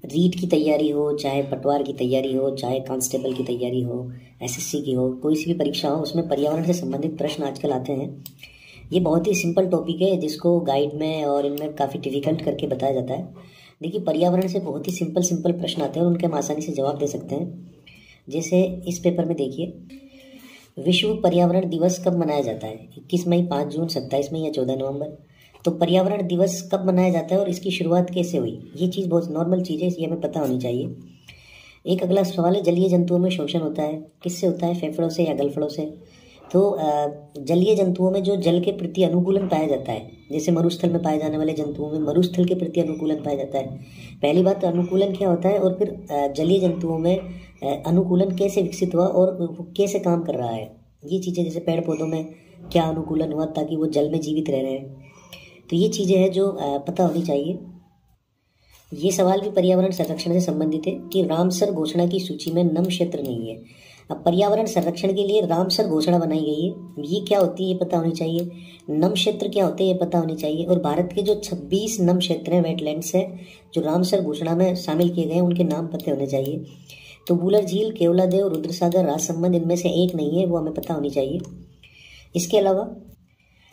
रीट की तैयारी हो, चाहे पटवार की तैयारी हो, चाहे कांस्टेबल की तैयारी हो, एसएससी की हो, कोई सी भी परीक्षा हो, उसमें पर्यावरण से संबंधित प्रश्न आजकल आते हैं। ये बहुत ही सिंपल टॉपिक है जिसको गाइड में और इनमें काफ़ी डिफिकल्ट करके बताया जाता है। देखिए, पर्यावरण से बहुत ही सिंपल सिंपल प्रश्न आते हैं और उनके हम आसानी से जवाब दे सकते हैं। जैसे इस पेपर में देखिए, विश्व पर्यावरण दिवस कब मनाया जाता है? 21 मई, 5 जून, 27 मई या 14 नवंबर? तो पर्यावरण दिवस कब मनाया जाता है और इसकी शुरुआत कैसे हुई? ये चीज़ बहुत नॉर्मल चीज़ है, ये हमें पता होनी चाहिए। एक अगला सवाल है, जलीय जंतुओं में शोषण होता है, किससे होता है? फेफड़ों से या गलफड़ों से? तो जलीय जंतुओं में जो जल के प्रति अनुकूलन पाया जाता है, जैसे मरुस्थल में पाए जाने वाले जंतुओं में मरुस्थल के प्रति अनुकूलन पाया जाता है। पहली बात तो अनुकूलन क्या होता है, और फिर जलीय जंतुओं में अनुकूलन कैसे विकसित हुआ और वो कैसे काम कर रहा है। ये चीज़ें, जैसे पेड़ पौधों में क्या अनुकूलन हुआ ताकि वो जल में जीवित रह रहे हैं, तो ये चीज़ें हैं जो पता होनी चाहिए। ये सवाल भी पर्यावरण संरक्षण से संबंधित है कि रामसर घोषणा की सूची में नम क्षेत्र नहीं है। अब पर्यावरण संरक्षण के लिए रामसर घोषणा बनाई गई है, ये क्या होती है ये पता होनी चाहिए। नम क्षेत्र क्या होते हैं ये पता होनी चाहिए। और भारत के जो 26 नम क्षेत्र हैं, वेटलैंड्स हैं, जो रामसर घोषणा में शामिल किए गए हैं, उनके नाम पते होने चाहिए। तो बूलर झील, केवलादेव, रुद्रसागर, राजसमंद इनमें से एक नहीं है, वो हमें पता होनी चाहिए। इसके अलावा,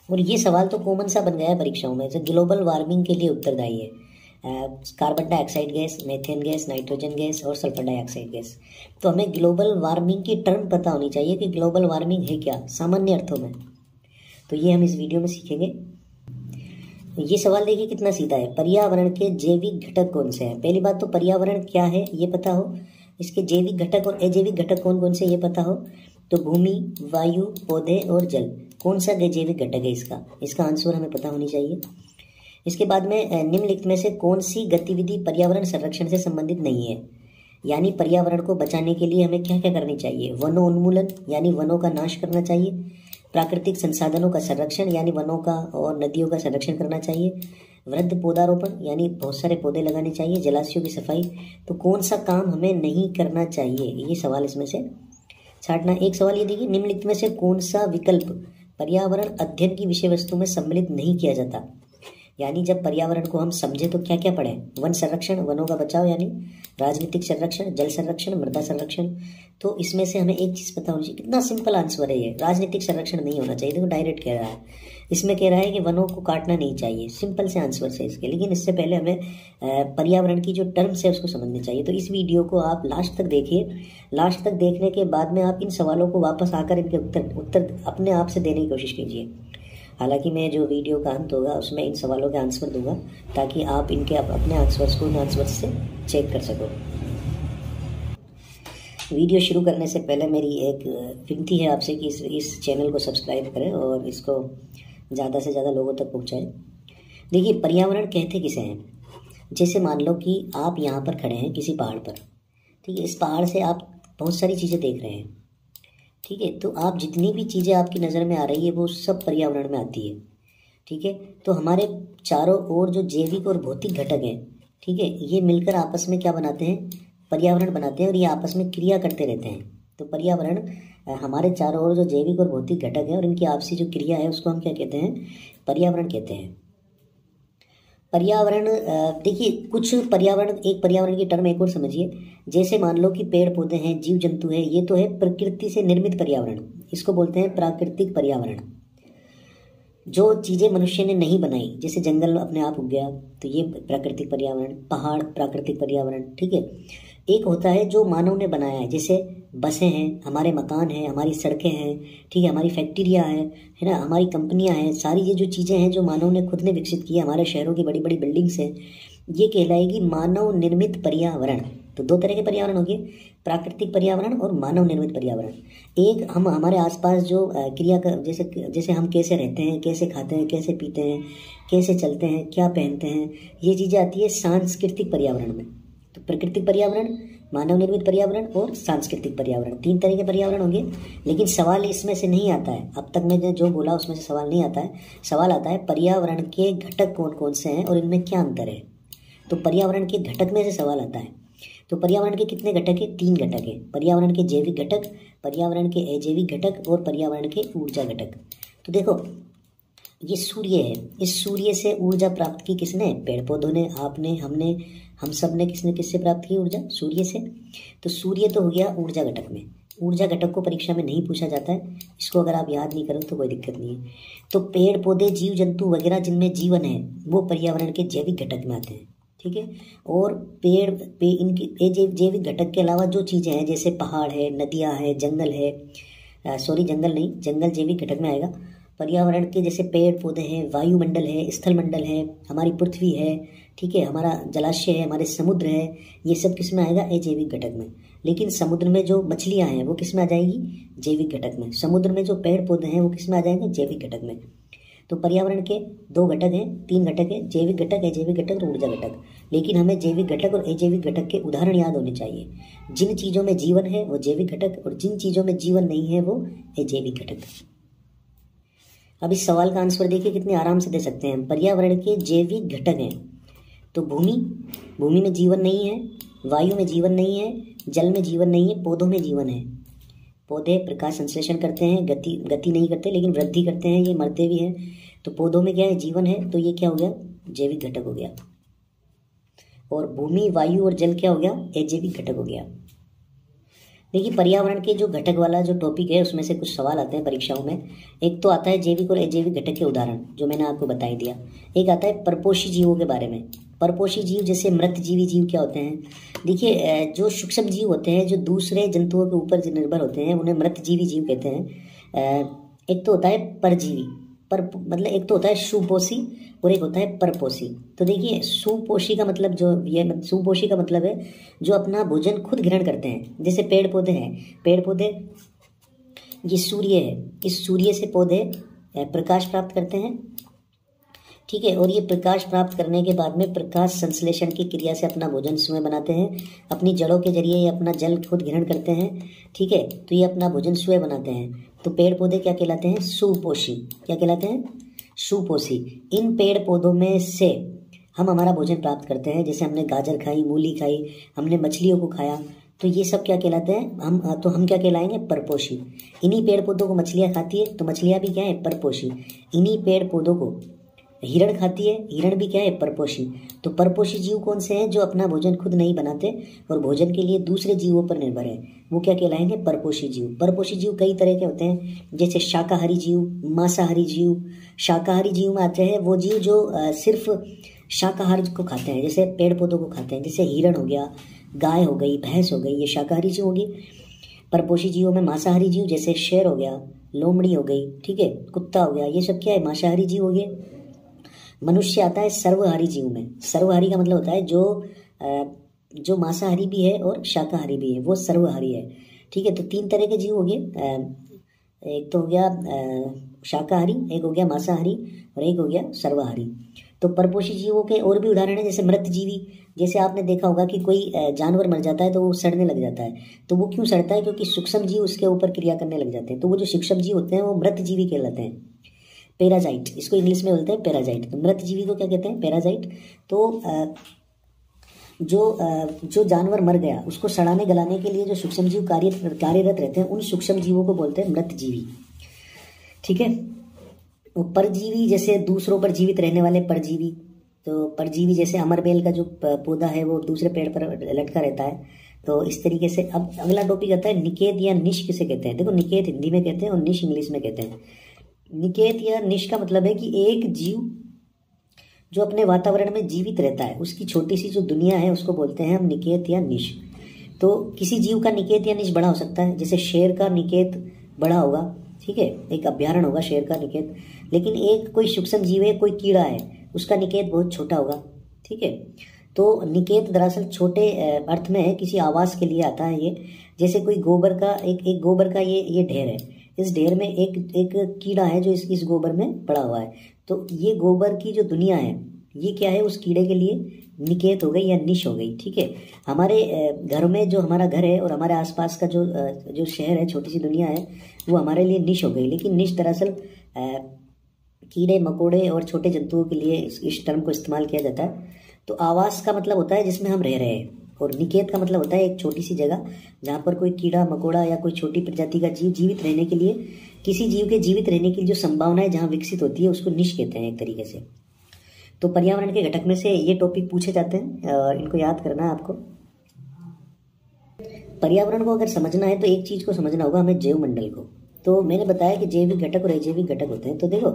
और ये सवाल तो कॉमन सा बन गया है परीक्षाओं में, जो ग्लोबल वार्मिंग के लिए उत्तरदायी है carbon dioxide gas, methane gas, nitrogen gas और सल्फर डाइऑक्साइड गैस। तो हमें ग्लोबल वार्मिंग की टर्म पता होनी चाहिए कि ग्लोबल वार्मिंग है क्या सामान्य अर्थों में। तो ये हम इस वीडियो में सीखेंगे। ये सवाल देखिए कितना सीधा है, पर्यावरण के जैविक घटक कौन से हैं? पहली बात तो पर्यावरण क्या है ये पता हो, इसके जैविक घटक और अजैविक घटक कौन कौन से ये पता हो। तो भूमि, वायु, पौधे और जल, कौन सा जैविक घटक है इसका आंसर हमें पता होनी चाहिए। इसके बाद में निम्नलिखित में से कौन सी गतिविधि पर्यावरण संरक्षण से संबंधित नहीं है, यानी पर्यावरण को बचाने के लिए हमें क्या क्या करनी चाहिए। वनोन्मूलन, यानी वनों का नाश करना चाहिए। प्राकृतिक संसाधनों का संरक्षण, यानी वनों का और नदियों का संरक्षण करना चाहिए। वृद्ध पौधारोपण, यानी बहुत सारे पौधे लगाने चाहिए। जलाशयों की सफाई। तो कौन सा काम हमें नहीं करना चाहिए, ये सवाल इसमें से छांटना। एक सवाल ये देखिए, निम्नलिखित में से कौन सा विकल्प पर्यावरण अध्ययन की विषय वस्तु में सम्मिलित नहीं किया जाता, यानी जब पर्यावरण को हम समझे तो क्या क्या पढ़े। वन संरक्षण, वनों का बचाव, यानी राजनीतिक संरक्षण, जल संरक्षण, मृदा संरक्षण। तो इसमें से हमें एक चीज़ पता होनी चाहिए। कितना सिंपल आंसर है ये, राजनीतिक संरक्षण नहीं होना चाहिए। देखो डायरेक्ट कह रहा है, इसमें कह रहा है कि वनों को काटना नहीं चाहिए। सिंपल से आंसर है इसके, लेकिन इससे पहले हमें पर्यावरण की जो टर्म्स है उसको समझनी चाहिए। तो इस वीडियो को आप लास्ट तक देखिए। लास्ट तक देखने के बाद में आप इन सवालों को वापस आकर इनके उत्तर अपने आप से देने की कोशिश कीजिए। हालांकि मैं जो वीडियो का अंत होगा उसमें इन सवालों के आंसर दूंगा, ताकि आप इनके अपने आंसर्स को इन आंसर्स से चेक कर सको। वीडियो शुरू करने से पहले मेरी एक विनती है आपसे कि इस चैनल को सब्सक्राइब करें और इसको ज़्यादा से ज़्यादा लोगों तक पहुँचाएं। देखिए, पर्यावरण कहते किसे हैं? जैसे मान लो कि आप यहाँ पर खड़े हैं किसी पहाड़ पर, ठीक है। इस पहाड़ से आप बहुत सारी चीज़ें देख रहे हैं, ठीक है। तो आप जितनी भी चीज़ें आपकी नज़र में आ रही है वो सब पर्यावरण में आती है, ठीक है। तो हमारे चारों ओर जो जैविक और भौतिक घटक हैं, ठीक है, ये मिलकर आपस में क्या बनाते हैं? पर्यावरण बनाते हैं, और ये आपस में क्रिया करते रहते हैं। तो पर्यावरण हमारे चारों ओर जो जैविक और भौतिक घटक है और इनकी आपसी जो क्रिया है उसको हम क्या कहते हैं? पर्यावरण कहते हैं। पर्यावरण, देखिए कुछ पर्यावरण, एक पर्यावरण की टर्म एक और समझिए। जैसे मान लो कि पेड़ पौधे हैं, जीव जंतु है, ये तो है प्रकृति से निर्मित पर्यावरण, इसको बोलते हैं प्राकृतिक पर्यावरण। जो चीज़ें मनुष्य ने नहीं बनाई, जैसे जंगल अपने आप उग गया, तो ये प्राकृतिक पर्यावरण। पहाड़ प्राकृतिक पर्यावरण, ठीक है। एक होता है जो मानव ने बनाया है, जैसे बसें हैं, हमारे मकान हैं, हमारी सड़कें हैं, ठीक है, हमारी फैक्ट्रियाँ हैं, है ना, हमारी कंपनियाँ हैं। सारी ये जो चीज़ें हैं जो मानव ने खुद ने विकसित की है, हमारे शहरों की बड़ी बड़ी बिल्डिंग्स हैं, ये कहलाएगी मानव निर्मित पर्यावरण। तो दो तरह के पर्यावरण हो गए, प्राकृतिक पर्यावरण और मानव निर्मित पर्यावरण। एक हम हमारे आसपास जो क्रिया कर, जैसे हम कैसे रहते हैं, कैसे खाते हैं, कैसे पीते हैं, कैसे चलते हैं, क्या पहनते हैं, ये चीज़ें आती है सांस्कृतिक पर्यावरण में। तो प्राकृतिक पर्यावरण, मानव निर्मित पर्यावरण और सांस्कृतिक पर्यावरण, तीन तरह के पर्यावरण होंगे। लेकिन सवाल इसमें से नहीं आता है, अब तक मैंने जो बोला उसमें से सवाल नहीं आता है। सवाल आता है पर्यावरण के घटक कौन कौन से हैं और इनमें क्या अंतर है। तो पर्यावरण के घटक में से सवाल आता है। तो पर्यावरण के कितने घटक है? 3 घटक है। पर्यावरण के जैविक घटक, पर्यावरण के अजैविक घटक और पर्यावरण के ऊर्जा घटक। तो देखो, ये सूर्य है, इस सूर्य से ऊर्जा प्राप्त की किसने? पेड़ पौधों ने, आपने, हमने, हम सब ने किससे प्राप्त की ऊर्जा? सूर्य से। तो सूर्य तो हो गया ऊर्जा घटक में। ऊर्जा घटक को परीक्षा में नहीं पूछा जाता है, इसको अगर आप याद नहीं करो तो कोई दिक्कत नहीं है। तो पेड़ पौधे, जीव जंतु वगैरह जिनमें जीवन है वो पर्यावरण के जैविक घटक में आते हैं, ठीक है। और इनकी जैविक घटक के अलावा जो चीज़ें हैं जैसे पहाड़ है, नदियाँ है, जंगल है, जंगल नहीं, जंगल जैविक घटक में आएगा। पर्यावरण के जैसे पेड़ पौधे हैं, वायुमंडल है, स्थलमंडल है, हमारी पृथ्वी है, ठीक है, हमारा जलाशय है, हमारे समुद्र है, ये सब किस में आएगा? अजैविक घटक में। लेकिन समुद्र में जो मछलियाँ हैं वो किस में आ जाएगी? जैविक घटक में। समुद्र में जो पेड़ पौधे हैं वो किस में आ जाएंगे? जैविक घटक में। तो पर्यावरण के 2 घटक हैं, 3 घटक है, जैविक घटक, अजैविक घटक और ऊर्जा घटक। लेकिन हमें जैविक घटक और अजैविक घटक के उदाहरण याद होने चाहिए। जिन चीज़ों में जीवन है वो जैविक घटक, और जिन चीज़ों में जीवन नहीं है वो अजैविक घटक। अब इस सवाल का आंसर देखिए कितने आराम से दे सकते हैं। पर्यावरण के जैविक घटक हैं तो भूमि में जीवन नहीं है, वायु में जीवन नहीं है, जल में जीवन नहीं है, पौधों में जीवन है। पौधे प्रकाश संश्लेषण करते हैं, गति नहीं करते लेकिन वृद्धि करते हैं, ये मरते भी हैं। तो पौधों में क्या है? जीवन है, तो ये क्या हो गया? जैविक घटक हो गया। और भूमि, वायु और जल क्या हो गया? अजैविक घटक हो गया। देखिए पर्यावरण के जो घटक वाला जो टॉपिक है उसमें से कुछ सवाल आते हैं परीक्षाओं में। एक तो आता है जैविक और अजैविक घटक के उदाहरण, जो मैंने आपको बता ही दिया। एक आता है परपोषी जीवों के बारे में। परपोषी जीव जैसे मृतजीवी जीव क्या होते हैं? देखिए जो सूक्ष्म जीव होते हैं जो दूसरे जंतुओं के ऊपर निर्भर होते हैं उन्हें मृतजीवी जीव कहते हैं। एक तो होता है परजीवी, मतलब एक तो होता है सुपोषी और एक होता है परपोषी। तो देखिए सुपोषी का मतलब सुपोषी का मतलब है जो अपना भोजन खुद ग्रहण करते हैं। जैसे पेड़ पौधे हैं, पेड़ पौधे, ये सूर्य है, इस सूर्य से पौधे प्रकाश प्राप्त करते हैं, ठीक है। और ये प्रकाश प्राप्त करने के बाद में प्रकाश संश्लेषण की क्रिया से अपना भोजन स्वयं बनाते हैं। अपनी जड़ों के जरिए ये अपना जल खुद ग्रहण करते हैं, ठीक है। तो ये अपना भोजन स्वयं बनाते हैं। तो पेड़ पौधे क्या कहलाते हैं? सुपोषी। क्या कहलाते हैं? सुपोषी। इन पेड़ पौधों में से हम हमारा भोजन प्राप्त करते हैं। जैसे हमने गाजर खाई, मूली खाई, हमने मछलियों को खाया, तो ये सब क्या कहलाते हैं? हम क्या कहलाएंगे? परपोषी। इन्हीं पेड़ पौधों को मछलियाँ खाती है तो मछलियाँ भी क्या है? परपोषी। इन्हीं पेड़ पौधों को हिरण खाती है, हिरण भी क्या है? परपोषी। तो परपोषी जीव कौन से हैं? जो अपना भोजन खुद नहीं बनाते और भोजन के लिए दूसरे जीवों पर निर्भर है, वो क्या कहलाएंगे? परपोषी जीव। परपोषी जीव कई तरह के होते हैं, जैसे शाकाहारी जीव, मांसाहारी जीव। शाकाहारी जीव में आते हैं वो जीव जो सिर्फ शाकाहार को खाते हैं, जैसे पेड़ पौधों को खाते हैं। जैसे हिरण हो गया, गाय हो गई, भैंस हो गई, ये शाकाहारी जीव होगी। परपोषी जीवों में मांसाहारी जीव जैसे शेर हो गया, लोमड़ी हो गई, ठीक है, कुत्ता हो गया, ये सब क्या है? मांसाहारी जीव हो गए। मनुष्य आता है सर्वहारी जीव में। सर्वहारी का मतलब होता है जो मांसाहारी भी है और शाकाहारी भी है, वो सर्वहारी है, ठीक है। तो 3 तरह के जीव हो गए। एक तो हो गया शाकाहारी, एक हो गया मांसाहारी और एक हो गया सर्वहारी। तो परपोषी जीवों के और भी उदाहरण है, जैसे मृतजीवी। जैसे आपने देखा होगा कि कोई जानवर मर जाता है तो वो सड़ने लग जाता है। तो वो क्यों सड़ता है? क्योंकि सूक्ष्म जीव उसके ऊपर क्रिया करने लग जाते हैं। तो वो जो सूक्ष्म जीव होते हैं वो मृतजीवी कहलाते हैं। पैराजाइट, इसको इंग्लिश में बोलते हैं पैराजाइट। तो मृतजीवी को क्या कहते हैं? पैराजाइट। तो जो जानवर मर गया उसको सड़ाने गलाने के लिए जो सूक्ष्म जीव कार्यरत रहते हैं उन सूक्ष्म जीवों को बोलते हैं मृतजीवी, ठीक है। परजीवी जैसे दूसरों पर जीवित रहने वाले परजीवी। तो परजीवी जैसे अमरबेल का जो पौधा है वो दूसरे पेड़ पर लटका रहता है। तो इस तरीके से अब अगला टॉपिक आता है निकेत या निश किसे कहते हैं। देखो निकेत हिंदी में कहते हैं और निश इंग्लिश में कहते हैं। निकेत या निश का मतलब है कि एक जीव जो अपने वातावरण में जीवित रहता है उसकी छोटी सी जो दुनिया है उसको बोलते हैं हम निकेत या निश। तो किसी जीव का निकेत या निश बड़ा हो सकता है, जैसे शेर का निकेत बड़ा होगा, ठीक है, एक अभ्यारण्य होगा शेर का निकेत। लेकिन एक कोई सूक्ष्म जीव है, कोई कीड़ा है, उसका निकेत बहुत छोटा होगा, ठीक है। तो निकेत दरअसल छोटे अर्थ में है, किसी आवास के लिए आता है ये। जैसे कोई गोबर का एक गोबर का ये ढेर है, इस ढेर में एक कीड़ा है जो इस गोबर में पड़ा हुआ है। तो ये गोबर की जो दुनिया है ये क्या है? उस कीड़े के लिए निकेत हो गई या निश हो गई, ठीक है। हमारे घर में जो हमारा घर है और हमारे आसपास का जो शहर है, छोटी सी दुनिया है, वो हमारे लिए निश हो गई। लेकिन निश दरअसल कीड़े मकोड़े और छोटे जंतुओं के लिए इस टर्म को इस्तेमाल किया जाता है। तो आवास का मतलब होता है जिसमें हम रह रहे हैं, और निकेत का मतलब होता है एक छोटी सी जगह जहाँ पर कोई कीड़ा मकोड़ा या कोई छोटी प्रजाति का जीव जीवित रहने के लिए, किसी जीव के जीवित रहने की जो संभावनाएं जहाँ विकसित होती है उसको निश कहते हैं एक तरीके से। तो पर्यावरण के घटक में से ये टॉपिक पूछे जाते हैं और इनको याद करना है आपको। पर्यावरण को अगर समझना है तो एक चीज को समझना होगा हमें, जैव मंडल को। तो मैंने बताया कि जैविक घटक और अजैविक घटक होते हैं। तो देखो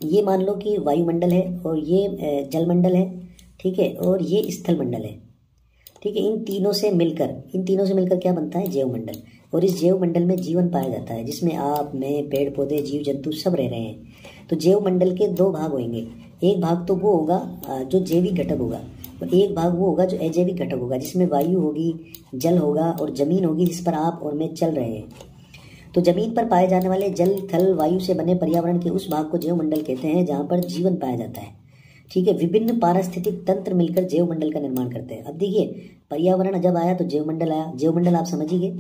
ये मान लो कि वायुमंडल है और ये जलमंडल है, ठीक है, और ये स्थल मंडल है, ठीक है। इन तीनों से मिलकर क्या बनता है, जैव मंडल। और इस जैव मंडल में जीवन पाया जाता है, जिसमें आप, मैं, पेड़ पौधे, जीव जंतु सब रह रहे हैं। तो जैव मंडल के दो भाग होंगे, एक भाग तो वो होगा जो जैविक घटक होगा, और एक भाग वो होगा जो अजैविक घटक होगा, जिसमें वायु होगी, जल होगा और जमीन होगी, जिस पर आप और मैं चल रहे हैं। तो जमीन पर पाए जाने वाले जल, थल, वायु से बने पर्यावरण के उस भाग को जैव मंडल कहते हैं जहां पर जीवन पाया जाता है, ठीक है। विभिन्न पारिस्थितिक तंत्र मिलकर जैव मंडल का निर्माण करते हैं। अब देखिए, पर्यावरण जब आया तो जैव मंडल आया, जैव मंडल आप समझिए।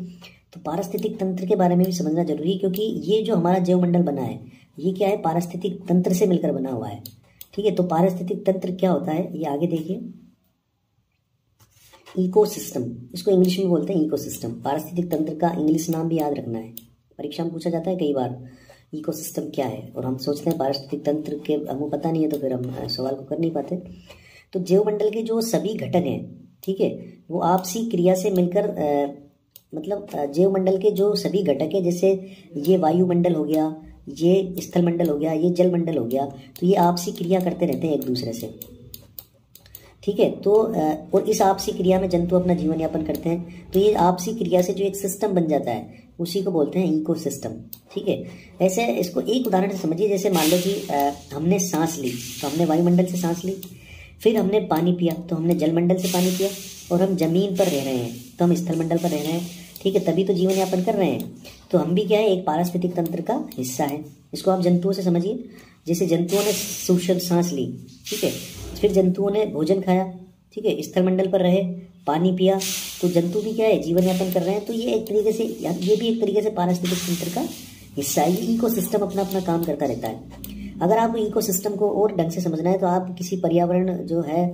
तो पारिस्थितिक तंत्र के बारे में भी समझना जरूरी है, क्योंकि ये जो हमारा जैव मंडल बना है ये क्या है, पारिस्थितिक तंत्र से मिलकर बना हुआ है, ठीक है। तो पारिस्थितिक तंत्र क्या होता है, ये आगे देखिए। इकोसिस्टम, इसको इंग्लिश में बोलते हैं इकोसिस्टम। पारिस्थितिक तंत्र का इंग्लिश नाम भी याद रखना है, परीक्षा में पूछा जाता है कई बार इकोसिस्टम क्या है, और हम सोचते हैं पारिस्थितिक तंत्र के हमको पता नहीं है, तो फिर हम सवाल को कर नहीं पाते। तो जैव मंडल के जो सभी घटक हैं, ठीक है, वो आपसी क्रिया से मिलकर मतलब जैव मंडल के जो सभी घटक है, जैसे ये वायुमंडल हो गया, ये स्थल मंडल हो गया, ये जल मंडल हो गया, तो ये आपसी क्रिया करते रहते हैं एक दूसरे से, ठीक है। तो और इस आपसी क्रिया में जंतु अपना जीवन यापन करते हैं। तो ये आपसी क्रिया से जो एक सिस्टम बन जाता है उसी को बोलते हैं इकोसिस्टम, ठीक है। ऐसे इसको एक उदाहरण से समझिए, जैसे मान लो कि हमने सांस ली तो हमने वायुमंडल से सांस ली, फिर हमने पानी पिया तो हमने जलमंडल से पानी पिया, और हम जमीन पर रह रहे हैं तो हम स्थल मंडल पर रह रहे हैं, ठीक है, तभी तो जीवन यापन कर रहे हैं। तो हम भी क्या है, एक पारिस्थितिक तंत्र का हिस्सा है। इसको आप जंतुओं से समझिए, जैसे जंतुओं ने सूक्ष्म सांस ली, ठीक है, फिर जंतुओं ने भोजन खाया, ठीक है, स्थल मंडल पर रहे, पानी पिया, तो जंतु भी क्या है, जीवन यापन कर रहे हैं। तो ये एक तरीके से, ये भी एक तरीके से पारिस्थितिक तंत्र का हिस्सा है। ये इकोसिस्टम अपना अपना काम करता रहता है। अगर आपको इकोसिस्टम को और ढंग से समझना है तो आप किसी पर्यावरण जो है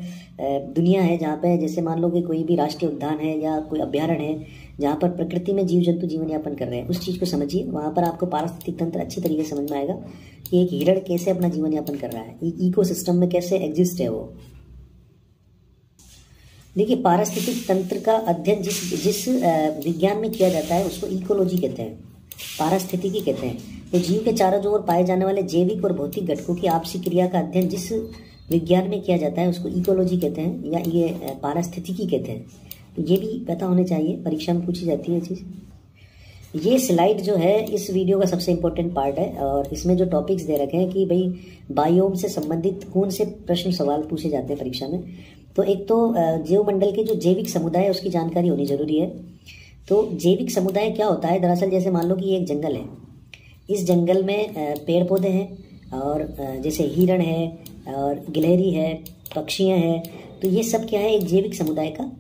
दुनिया है जहाँ पे, जैसे मान लो कि कोई भी राष्ट्रीय उद्यान है या कोई अभ्यारण्य है जहाँ पर प्रकृति में जीव जंतु जीवन यापन कर रहे हैं, उस चीज़ को समझिए। वहाँ पर आपको पारिस्थितिक तंत्र अच्छी तरीके से समझ में आएगा कि एक हिरण कैसे अपना जीवन यापन कर रहा है, इकोसिस्टम में कैसे एग्जिस्ट है वो। देखिए, पारिस्थितिक तंत्र का अध्ययन जिस विज्ञान में किया जाता है उसको इकोलॉजी कहते हैं, पारिस्थितिकी कहते हैं। तो जीव के चारों ओर पाए जाने वाले जैविक और भौतिक घटकों की आपसी क्रिया का अध्ययन जिस विज्ञान में किया जाता है उसको इकोलॉजी कहते हैं, या ये पारिस्थितिकी कहते हैं। तो ये भी पता होने चाहिए, परीक्षा में पूछी जाती है चीज़। ये स्लाइड जो है इस वीडियो का सबसे इम्पोर्टेंट पार्ट है, और इसमें जो टॉपिक्स दे रखे हैं कि भाई बायोम से संबंधित कौन से प्रश्न सवाल पूछे जाते हैं परीक्षा में। तो एक तो जैव मंडल के जो जैविक समुदाय है उसकी जानकारी होनी जरूरी है। तो जैविक समुदाय क्या होता है, दरअसल जैसे मान लो कि ये एक जंगल है, इस जंगल में पेड़ पौधे हैं, और जैसे हिरण है और गिलहरी है, पक्षियाँ हैं, तो ये सब क्या है, एक जैविक समुदाय का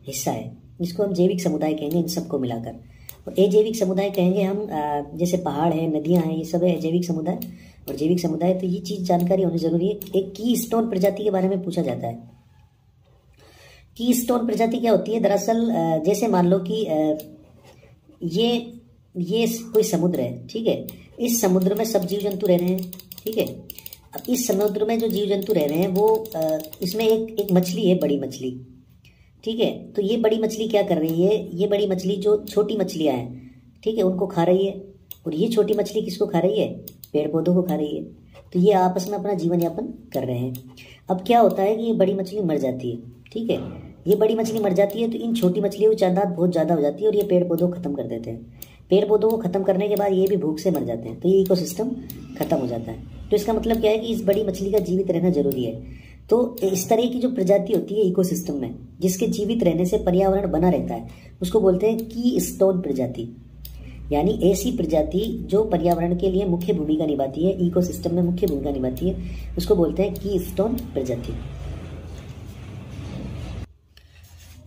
हिस्सा है। इसको हम जैविक समुदाय कहेंगे इन सबको मिलाकर। और अजैविक समुदाय कहेंगे हम, जैसे पहाड़ है, नदियाँ हैं, ये सब है अजैविक समुदाय और जैविक समुदाय। तो ये चीज़ जानकारी होनी जरूरी है। एक की स्टोन प्रजाति के बारे में पूछा जाता है। की स्टोन प्रजाति क्या होती है, दरअसल जैसे मान लो कि ये कोई समुद्र है, ठीक है, इस समुद्र में सब जीव जंतु रह रहे हैं, ठीक है। अब इस समुद्र में जो जीव जंतु रह रहे हैं वो इसमें एक मछली है, बड़ी मछली, ठीक है। तो ये बड़ी मछली क्या कर रही है, ये बड़ी मछली जो छोटी मछलियां हैं, ठीक है, उनको खा रही है, और ये छोटी मछली किसको खा रही है, पेड़ पौधों को खा रही है। तो ये आपस में अपना जीवन यापन कर रहे हैं। अब क्या होता है कि ये बड़ी मछली मर जाती है, ठीक है, ये बड़ी मछली मर जाती है तो इन छोटी मछलियों की तादाद बहुत ज़्यादा हो जाती है और ये पेड़ पौधों को खत्म कर देते हैं। पेड़ पौधों को खत्म करने के बाद ये भी भूख से मर जाते हैं, तो ये इकोसिस्टम खत्म हो जाता है। तो इसका मतलब क्या है कि इस बड़ी मछली का जीवित रहना जरूरी है। तो इस तरह की जो प्रजाति होती है इकोसिस्टम में, जिसके जीवित रहने से पर्यावरण बना रहता है, उसको बोलते हैं की स्टोन प्रजाति। यानी ऐसी प्रजाति जो पर्यावरण के लिए मुख्य भूमिका निभाती है, इकोसिस्टम में मुख्य भूमिका निभाती है, उसको बोलते हैं की स्टोन प्रजाति।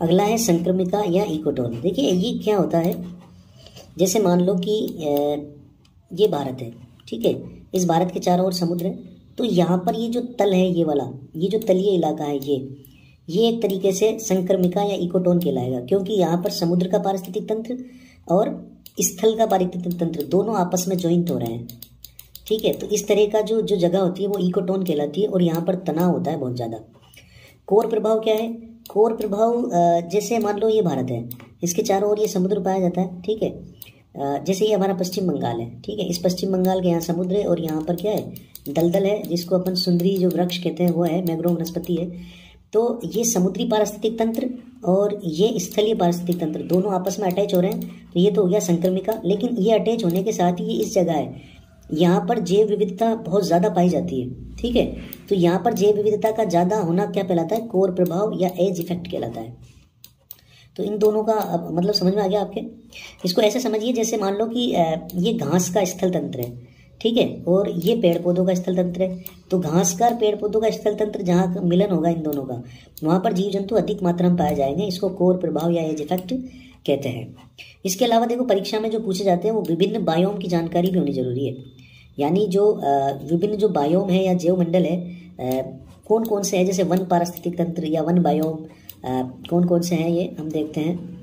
अगला है संक्रमिका या इकोटोन। देखिए ये क्या होता है, जैसे मान लो कि ये भारत है, ठीक है, इस भारत के चारों ओर समुद्र है, तो यहाँ पर ये जो तल है, ये वाला, ये जो तलीय इलाका है, ये एक तरीके से संक्रमिका या इकोटोन कहलाएगा, क्योंकि यहाँ पर समुद्र का पारिस्थितिक तंत्र और स्थल का पारिस्थितिक तंत्र दोनों आपस में ज्वाइंट हो रहे हैं, ठीक है। तो इस तरह का जो जो जगह होती है वो इकोटोन कहलाती है, और यहाँ पर तनाव होता है बहुत ज़्यादा। कोर प्रभाव क्या है? कोर प्रभाव जैसे मान लो ये भारत है, इसके चारों ओर ये समुद्र पाया जाता है, ठीक है। जैसे ये हमारा पश्चिम बंगाल है, ठीक है। इस पश्चिम बंगाल के यहाँ समुद्र है और यहाँ पर क्या है? दलदल है, जिसको अपन सुंदरी जो वृक्ष कहते हैं वो है, मैंग्रोव वनस्पति है। तो ये समुद्री पारिस्थितिक तंत्र और ये स्थलीय पारिस्थितिक तंत्र दोनों आपस में अटैच हो रहे हैं, तो ये तो हो गया संक्रमिका। लेकिन ये अटैच होने के साथ ही ये इस जगह है, यहाँ पर जैव विविधता बहुत ज़्यादा पाई जाती है, ठीक है। तो यहाँ पर जैव विविधता का ज़्यादा होना क्या कहलाता है? कोर प्रभाव या एज इफेक्ट कहलाता है। तो इन दोनों का मतलब समझ में आ गया आपके? इसको ऐसे समझिए जैसे मान लो कि ये घास का स्थल तंत्र है, ठीक है, और ये पेड़ पौधों का स्थल तंत्र है। तो घास का पेड़ पौधों का स्थल तंत्र जहाँ मिलन होगा इन दोनों का, वहाँ पर जीव जंतु अधिक मात्रा में पाए जाएंगे। इसको कोर प्रभाव या एज इफेक्ट कहते हैं। इसके अलावा देखो परीक्षा में जो पूछे जाते हैं वो विभिन्न बायोम की जानकारी भी होनी जरूरी है। यानी जो विभिन्न जो बायोम है या जैव मंडल है, कौन कौन से हैं, जैसे वन पारिस्थितिक तंत्र या वन बायोम, कौन कौन से हैं ये हम देखते हैं।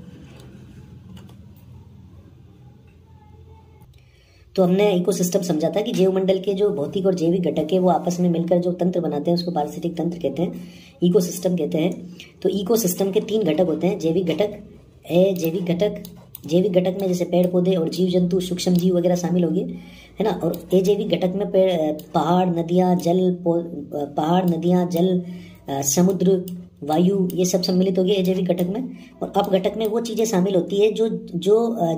तो हमने इकोसिस्टम समझा था कि जैवमंडल के जो भौतिक और जैविक घटक है वो आपस में मिलकर जो तंत्र बनाते हैं उसको पारिस्थितिक तंत्र कहते हैं, इकोसिस्टम कहते हैं। तो इकोसिस्टम के 3 घटक होते हैं, जैविक घटक, अजैविक घटक। जैविक घटक में जैसे पेड़ पौधे और जीव जंतु, सूक्ष्म जीव वगैरह शामिल होंगे, है ना। और अजैविक घटक में पहाड़, नदियाँ, जल, समुद्र, वायु, ये सब सम्मिलित हो गए अजैविक घटक में। और अपघटक में वो चीज़ें शामिल होती है जो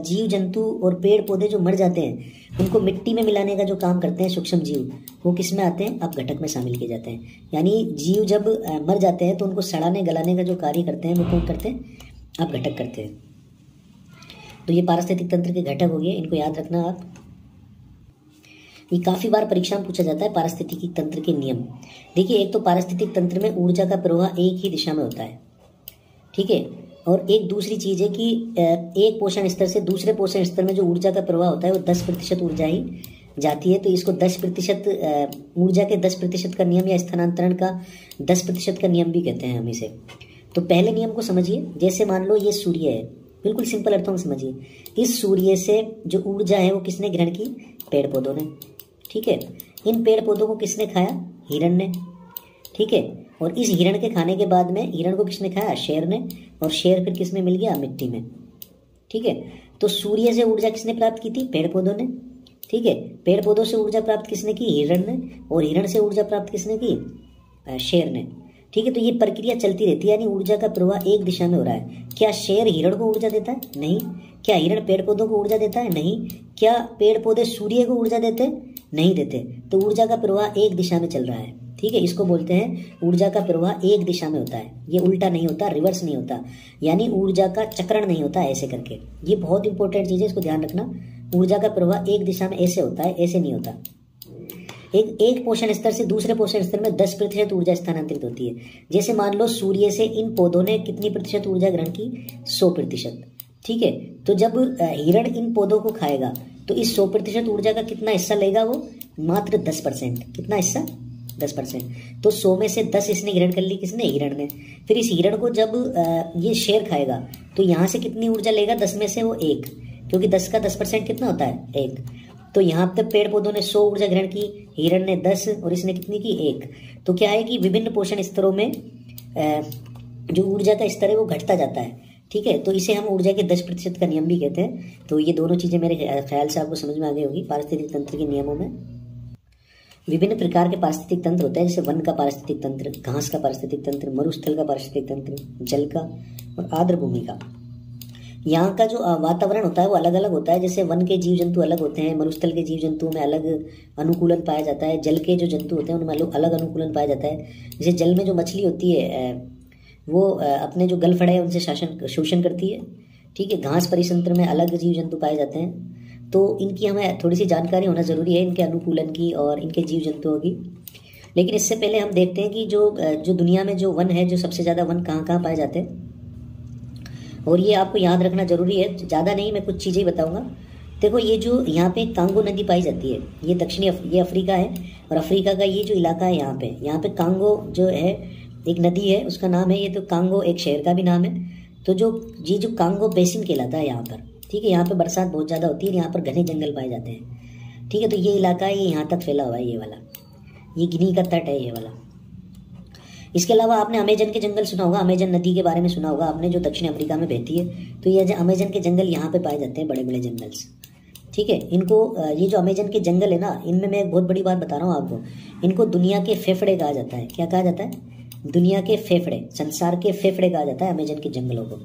जीव जंतु और पेड़ पौधे जो मर जाते हैं उनको मिट्टी में मिलाने का जो काम करते हैं सूक्ष्म जीव, वो किस में आते हैं? अपघटक में शामिल किए जाते हैं। यानी जीव जब मर जाते हैं तो उनको सड़ाने गलाने का जो कार्य करते हैं वो कौन करते हैं? अपघटक करते हैं। तो ये पारिस्थितिक तंत्र के घटक हो गए, इनको याद रखना आप। ये काफ़ी बार परीक्षा में पूछा जाता है पारिस्थितिकी तंत्र के नियम। देखिए, एक तो पारिस्थितिक तंत्र में ऊर्जा का प्रवाह एक ही दिशा में होता है, ठीक है। और एक दूसरी चीज़ है कि एक पोषण स्तर से दूसरे पोषण स्तर में जो ऊर्जा का प्रवाह होता है वो 10% ऊर्जा ही जाती है। तो इसको 10% ऊर्जा के 10% का नियम या स्थानांतरण का 10% का नियम भी कहते हैं हम इसे। तो पहले नियम को समझिए। जैसे मान लो ये सूर्य है, बिल्कुल सिंपल अर्थों में समझिए। इस सूर्य से जो ऊर्जा है वो किसने ग्रहण की? पेड़ पौधों ने, ठीक है। इन पेड़ पौधों को किसने खाया? हिरण ने, ठीक है। और इस हिरण के खाने के बाद में हिरण को किसने खाया? शेर ने। और शेर फिर किसमें मिल गया? मिट्टी में, ठीक है। तो सूर्य से ऊर्जा किसने प्राप्त की थी? पेड़ पौधों ने, ठीक है। पेड़ पौधों से ऊर्जा प्राप्त किसने की? हिरण ने। और हिरण से ऊर्जा प्राप्त किसने की? शेर ने, ठीक है। तो ये प्रक्रिया चलती रहती है, यानी ऊर्जा का प्रवाह एक दिशा में हो रहा है। क्या शेर हिरण को ऊर्जा देता है? नहीं। क्या हिरण पेड़ पौधों को ऊर्जा देता है? नहीं। क्या पेड़ पौधे सूर्य को ऊर्जा देते हैं? नहीं देते। तो ऊर्जा का प्रवाह एक दिशा में चल रहा है, ठीक है। इसको बोलते हैं ऊर्जा का प्रवाह एक दिशा में होता है। ये उल्टा नहीं होता, रिवर्स नहीं होता, यानी ऊर्जा का चक्रण नहीं होता ऐसे करके। ये बहुत इंपॉर्टेंट चीज है, इसको ध्यान रखना। ऊर्जा का प्रवाह एक दिशा में ऐसे होता है, ऐसे नहीं होता। एक पोषण स्तर से दूसरे पोषण स्तर में 10% ऊर्जा स्थानांतरित होती है। जैसे मान लो सूर्य से इन पौधों ने कितनी प्रतिशत ऊर्जा ग्रहण की? 100%, ठीक है। तो जब हिरण इन पौधों को खाएगा तो इस 100% ऊर्जा का कितना हिस्सा लेगा वो? मात्र 10%। कितना हिस्सा? 10%। तो 100 में से 10 इसने ग्रहण कर ली, किसने? हिरण ने। फिर इस हिरण को जब ये शेर खाएगा तो यहाँ से कितनी ऊर्जा लेगा? 10 में से वो 1, क्योंकि 10 का 10% कितना होता है? 1। तो यहाँ तक पेड़ पौधों ने 100 ऊर्जा ग्रहण की, हिरण ने 10 और इसने कितनी की? 1। तो क्या है कि विभिन्न पोषण स्तरों में जो ऊर्जा का स्तर है वो घटता जाता है, ठीक है। तो इसे हम ऊर्जा के 10% का नियम भी कहते हैं। तो ये दोनों चीजें मेरे ख्याल से आपको समझ में आ गई होगी। पारिस्थितिक तंत्र के नियमों में विभिन्न प्रकार के पारिस्थितिक तंत्र होते हैं, जैसे वन का पारिस्थितिक तंत्र, घास का पारिस्थितिक तंत्र, मरुस्थल का पारिस्थितिक तंत्र, जल का और आर्द्र भूमि का। यहाँ का जो वातावरण होता है वो अलग अलग होता है। जैसे वन के जीव जंतु अलग होते हैं, मरुस्थल के जीव जंतुओं में अलग अनुकूलन पाया जाता है, जल के जो जंतु होते हैं उनमें अलग अनुकूलन पाया जाता है। जैसे जल में जो मछली होती है वो अपने जो गलफड़े है उनसे शोषण करती है, ठीक है। घास परितंत्र में अलग जीव जंतु पाए जाते हैं, तो इनकी हमें थोड़ी सी जानकारी होना जरूरी है, इनके अनुकूलन की और इनके जीव जंतुओं की। लेकिन इससे पहले हम देखते हैं कि जो दुनिया में जो वन है, जो सबसे ज़्यादा वन कहाँ कहाँ पाए जाते हैं, और ये आपको याद रखना जरूरी है। ज़्यादा नहीं, मैं कुछ चीज़ें बताऊँगा। देखो, ये जो यहाँ पे कांगो नदी पाई जाती है, ये ये अफ्रीका है, और अफ्रीका का ये जो इलाका है यहाँ पे कांगो जो है एक नदी है, उसका नाम है ये। तो कांगो एक शहर का भी नाम है। तो ये जो कांगो बेसिन कहलाता है यहाँ पर, ठीक है। यहाँ पे बरसात बहुत ज़्यादा होती है, यहाँ पर घने जंगल पाए जाते हैं, ठीक है। तो ये इलाका है, ये यहाँ तक फैला हुआ है, ये वाला, ये गिनी का तट है ये वाला। इसके अलावा आपने अमेजन के जंगल सुना होगा, अमेजन नदी के बारे में सुना होगा आपने, जो दक्षिण अफ्रीका में बहती है। तो ये अमेजन के जंगल यहाँ पे पाए जाते हैं, बड़े बड़े जंगल्स, ठीक है। इनको ये जो अमेजन के जंगल है ना, इनमें मैं एक बहुत बड़ी बात बता रहा हूँ आपको, इनको दुनिया के फेफड़े कहा जाता है। क्या कहा जाता है? दुनिया के फेफड़े, संसार के फेफड़े कहा जाता है अमेजन के जंगलों को।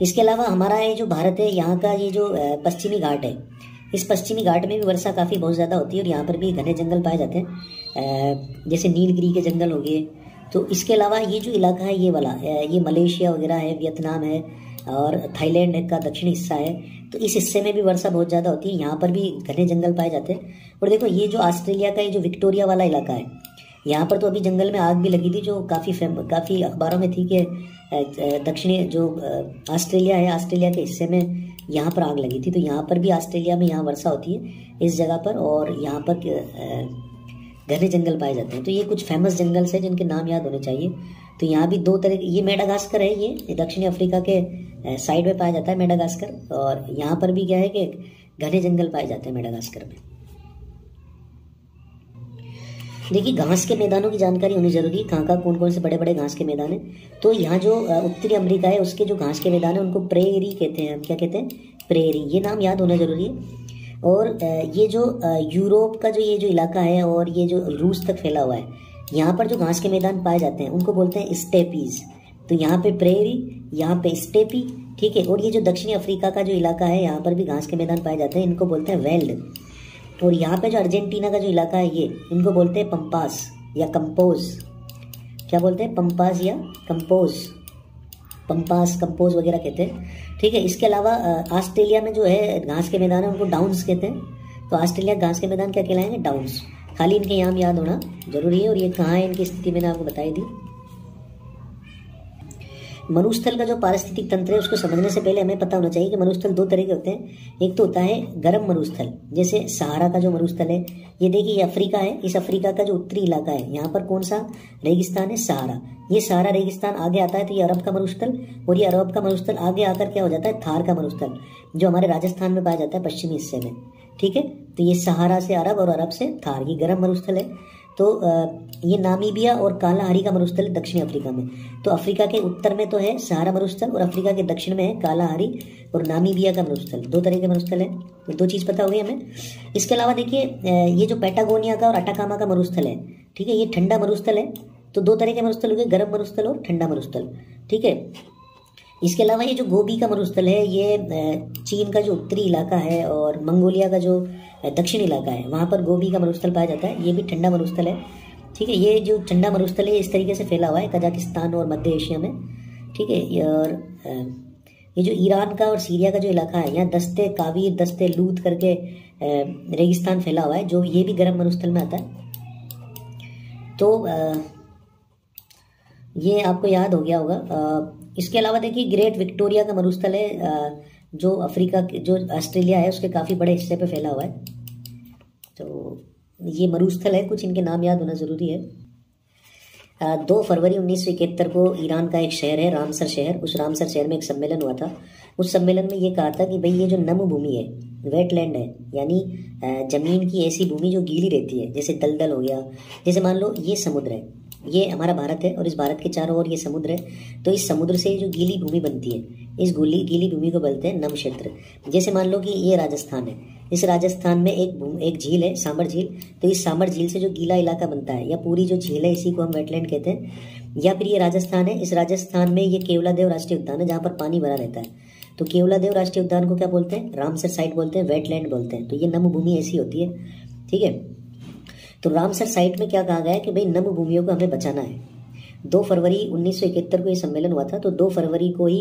इसके अलावा हमारा ये जो भारत है, यहाँ का ये जो पश्चिमी घाट है, इस पश्चिमी घाट में भी वर्षा काफ़ी बहुत ज़्यादा होती है और यहाँ पर भी घने जंगल पाए जाते हैं, जैसे नीलगिरी के जंगल हो गए। तो इसके अलावा ये जो इलाका है ये वाला, ये मलेशिया वगैरह है, वियतनाम है और थाईलैंड का दक्षिणी हिस्सा है। तो इस हिस्से में भी वर्षा बहुत ज़्यादा होती है, यहाँ पर भी घने जंगल पाए जाते हैं। और देखो ये जो ऑस्ट्रेलिया का ये जो विक्टोरिया वाला इलाका है, यहाँ पर तो अभी जंगल में आग भी लगी थी, जो काफ़ी अखबारों में थी कि दक्षिणी जो ऑस्ट्रेलिया है, ऑस्ट्रेलिया के हिस्से में यहाँ पर आग लगी थी। तो यहाँ पर भी ऑस्ट्रेलिया में यहाँ वर्षा होती है इस जगह पर, और यहाँ पर घने जंगल पाए जाते हैं। तो ये कुछ फेमस जंगल्स हैं जिनके नाम याद होने चाहिए। तो यहाँ भी दो तरह, ये मेडागास्कर है, ये दक्षिणी अफ्रीका के साइड में पाया जाता है मेडागास्कर, और यहाँ पर भी क्या है कि घने जंगल पाए जाते हैं मेडागास्कर में। देखिए घास के मैदानों की जानकारी होनी जरूरी है, कहाँ कौन कौन से बड़े बड़े घास के मैदान हैं। तो यहाँ जो उत्तरी अमेरिका है उसके जो घास के मैदान है उनको प्रेरी कहते हैं। क्या कहते हैं? प्रेरी, ये नाम याद होना जरूरी है। और ये जो यूरोप का जो ये जो इलाका है और ये जो रूस तक फैला हुआ है, यहाँ पर जो घास के मैदान पाए जाते हैं उनको बोलते हैं स्टेपीज। तो यहाँ पे प्रेरी, यहाँ पे स्टेपी, ठीक है। और ये जो दक्षिणी अफ्रीका का जो इलाका है, यहाँ पर भी घास के मैदान पाए जाते हैं, इनको बोलते हैं वेल्ड। और यहाँ पे जो अर्जेंटीना का जो इलाका है ये, इनको बोलते हैं पंपास या कंपोज। क्या बोलते हैं? पंपास या कंपोज, पंपास कंपोज वगैरह कहते हैं, ठीक है। इसके अलावा ऑस्ट्रेलिया में जो है घास के मैदान है उनको डाउन्स कहते हैं। तो ऑस्ट्रेलिया घास के मैदान क्या कहलाएंगे? डाउन्स। खाली इनके नाम याद होना जरूरी है। और ये कहाँ है इनकी स्थिति मैंने आपको बताई दी। मरुस्थल का जो पारिस्थितिक तंत्र है उसको समझने से पहले हमें पता होना चाहिए कि मरुस्थल दो तरह के होते हैं। एक तो होता है गर्म मरुस्थल, जैसे सहारा का जो मरुस्थल है, ये देखिए ये अफ्रीका है, इस अफ्रीका का जो उत्तरी इलाका है यहाँ पर कौन सा रेगिस्तान है? सहारा। ये सहारा रेगिस्तान आगे आता है तो ये अरब का मरुस्थल, और ये अरब का मरुस्थल आगे आकर क्या हो जाता है? थार का मरुस्थल, जो हमारे राजस्थान में पाया जाता है पश्चिमी हिस्से में, ठीक है। तो ये सहारा से अरब और अरब से थार, ये गर्म मरुस्थल है। तो ये नामीबिया और कालाहारी का मरुस्थल है दक्षिणी अफ्रीका में। तो अफ्रीका के उत्तर में तो है सहारा मरुस्थल और अफ्रीका के दक्षिण में है कालाहारी और नामीबिया का मरुस्थल। दो तरह के मरुस्थल है, तो दो चीज़ पता हो गई हमें। इसके अलावा देखिए ये जो पैटागोनिया का और अटाकामा का मरुस्थल है, ठीक है, ये ठंडा मरुस्थल है। तो दो तरह के मरुस्थल हो गए, गर्म मरुस्थल और ठंडा मरुस्थल, ठीक है। इसके अलावा ये जो गोबी का मरुस्थल है, ये चीन का जो उत्तरी इलाका है और मंगोलिया का जो दक्षिण इलाका है, वहाँ पर गोबी का मरुस्थल पाया जाता है। ये भी ठंडा मरुस्थल है, ठीक है। ये जो ठंडा मरुस्थल है इस तरीके से फैला हुआ है कजाकिस्तान और मध्य एशिया में, ठीक है। और ये जो ईरान का और सीरिया का जो इलाका है, यहाँ दस्ते कावीर, दस्ते लूत करके रेगिस्तान फैला हुआ है, जो ये भी गर्म मरुस्थल में आता है। तो ये आपको याद हो गया होगा। इसके अलावा देखिए ग्रेट विक्टोरिया का मरुस्थल है, जो अफ्रीका जो ऑस्ट्रेलिया है उसके काफ़ी बड़े हिस्से पे फैला हुआ है। तो ये मरुस्थल है, कुछ इनके नाम याद होना ज़रूरी है। 2 फरवरी 1971 को ईरान का एक शहर है रामसर शहर, उस रामसर शहर में एक सम्मेलन हुआ था। उस सम्मेलन में ये कहा था कि भाई ये जो नम भूमि है, वेटलैंड है, यानी ज़मीन की ऐसी भूमि जो गीली रहती है, जैसे दलदल हो गया, जैसे मान लो ये समुद्र है, ये हमारा भारत है और इस भारत के चारों ओर ये समुद्र है। तो इस समुद्र से जो गीली भूमि बनती है, इस गीली भूमि को बोलते हैं नम क्षेत्र। जैसे मान लो कि ये राजस्थान है, इस राजस्थान में एक झील है सांबर झील, तो इस सांबर झील से जो गीला इलाका बनता है या पूरी जो झील है इसी को हम वेटलैंड कहते हैं। या फिर ये राजस्थान है, इस राजस्थान में ये केवलादेव राष्ट्रीय उद्यान है जहाँ पर पानी भरा रहता है। तो केवलादेव राष्ट्रीय उद्यान को क्या बोलते हैं? रामसर साइट बोलते हैं, वेटलैंड बोलते हैं। तो ये नम भूमि ऐसी होती है, ठीक है। तो रामसर साइट में क्या कहा गया है कि भाई नम भूमियों को हमें बचाना है। 2 फरवरी 1971 को ये सम्मेलन हुआ था। तो 2 फरवरी को ही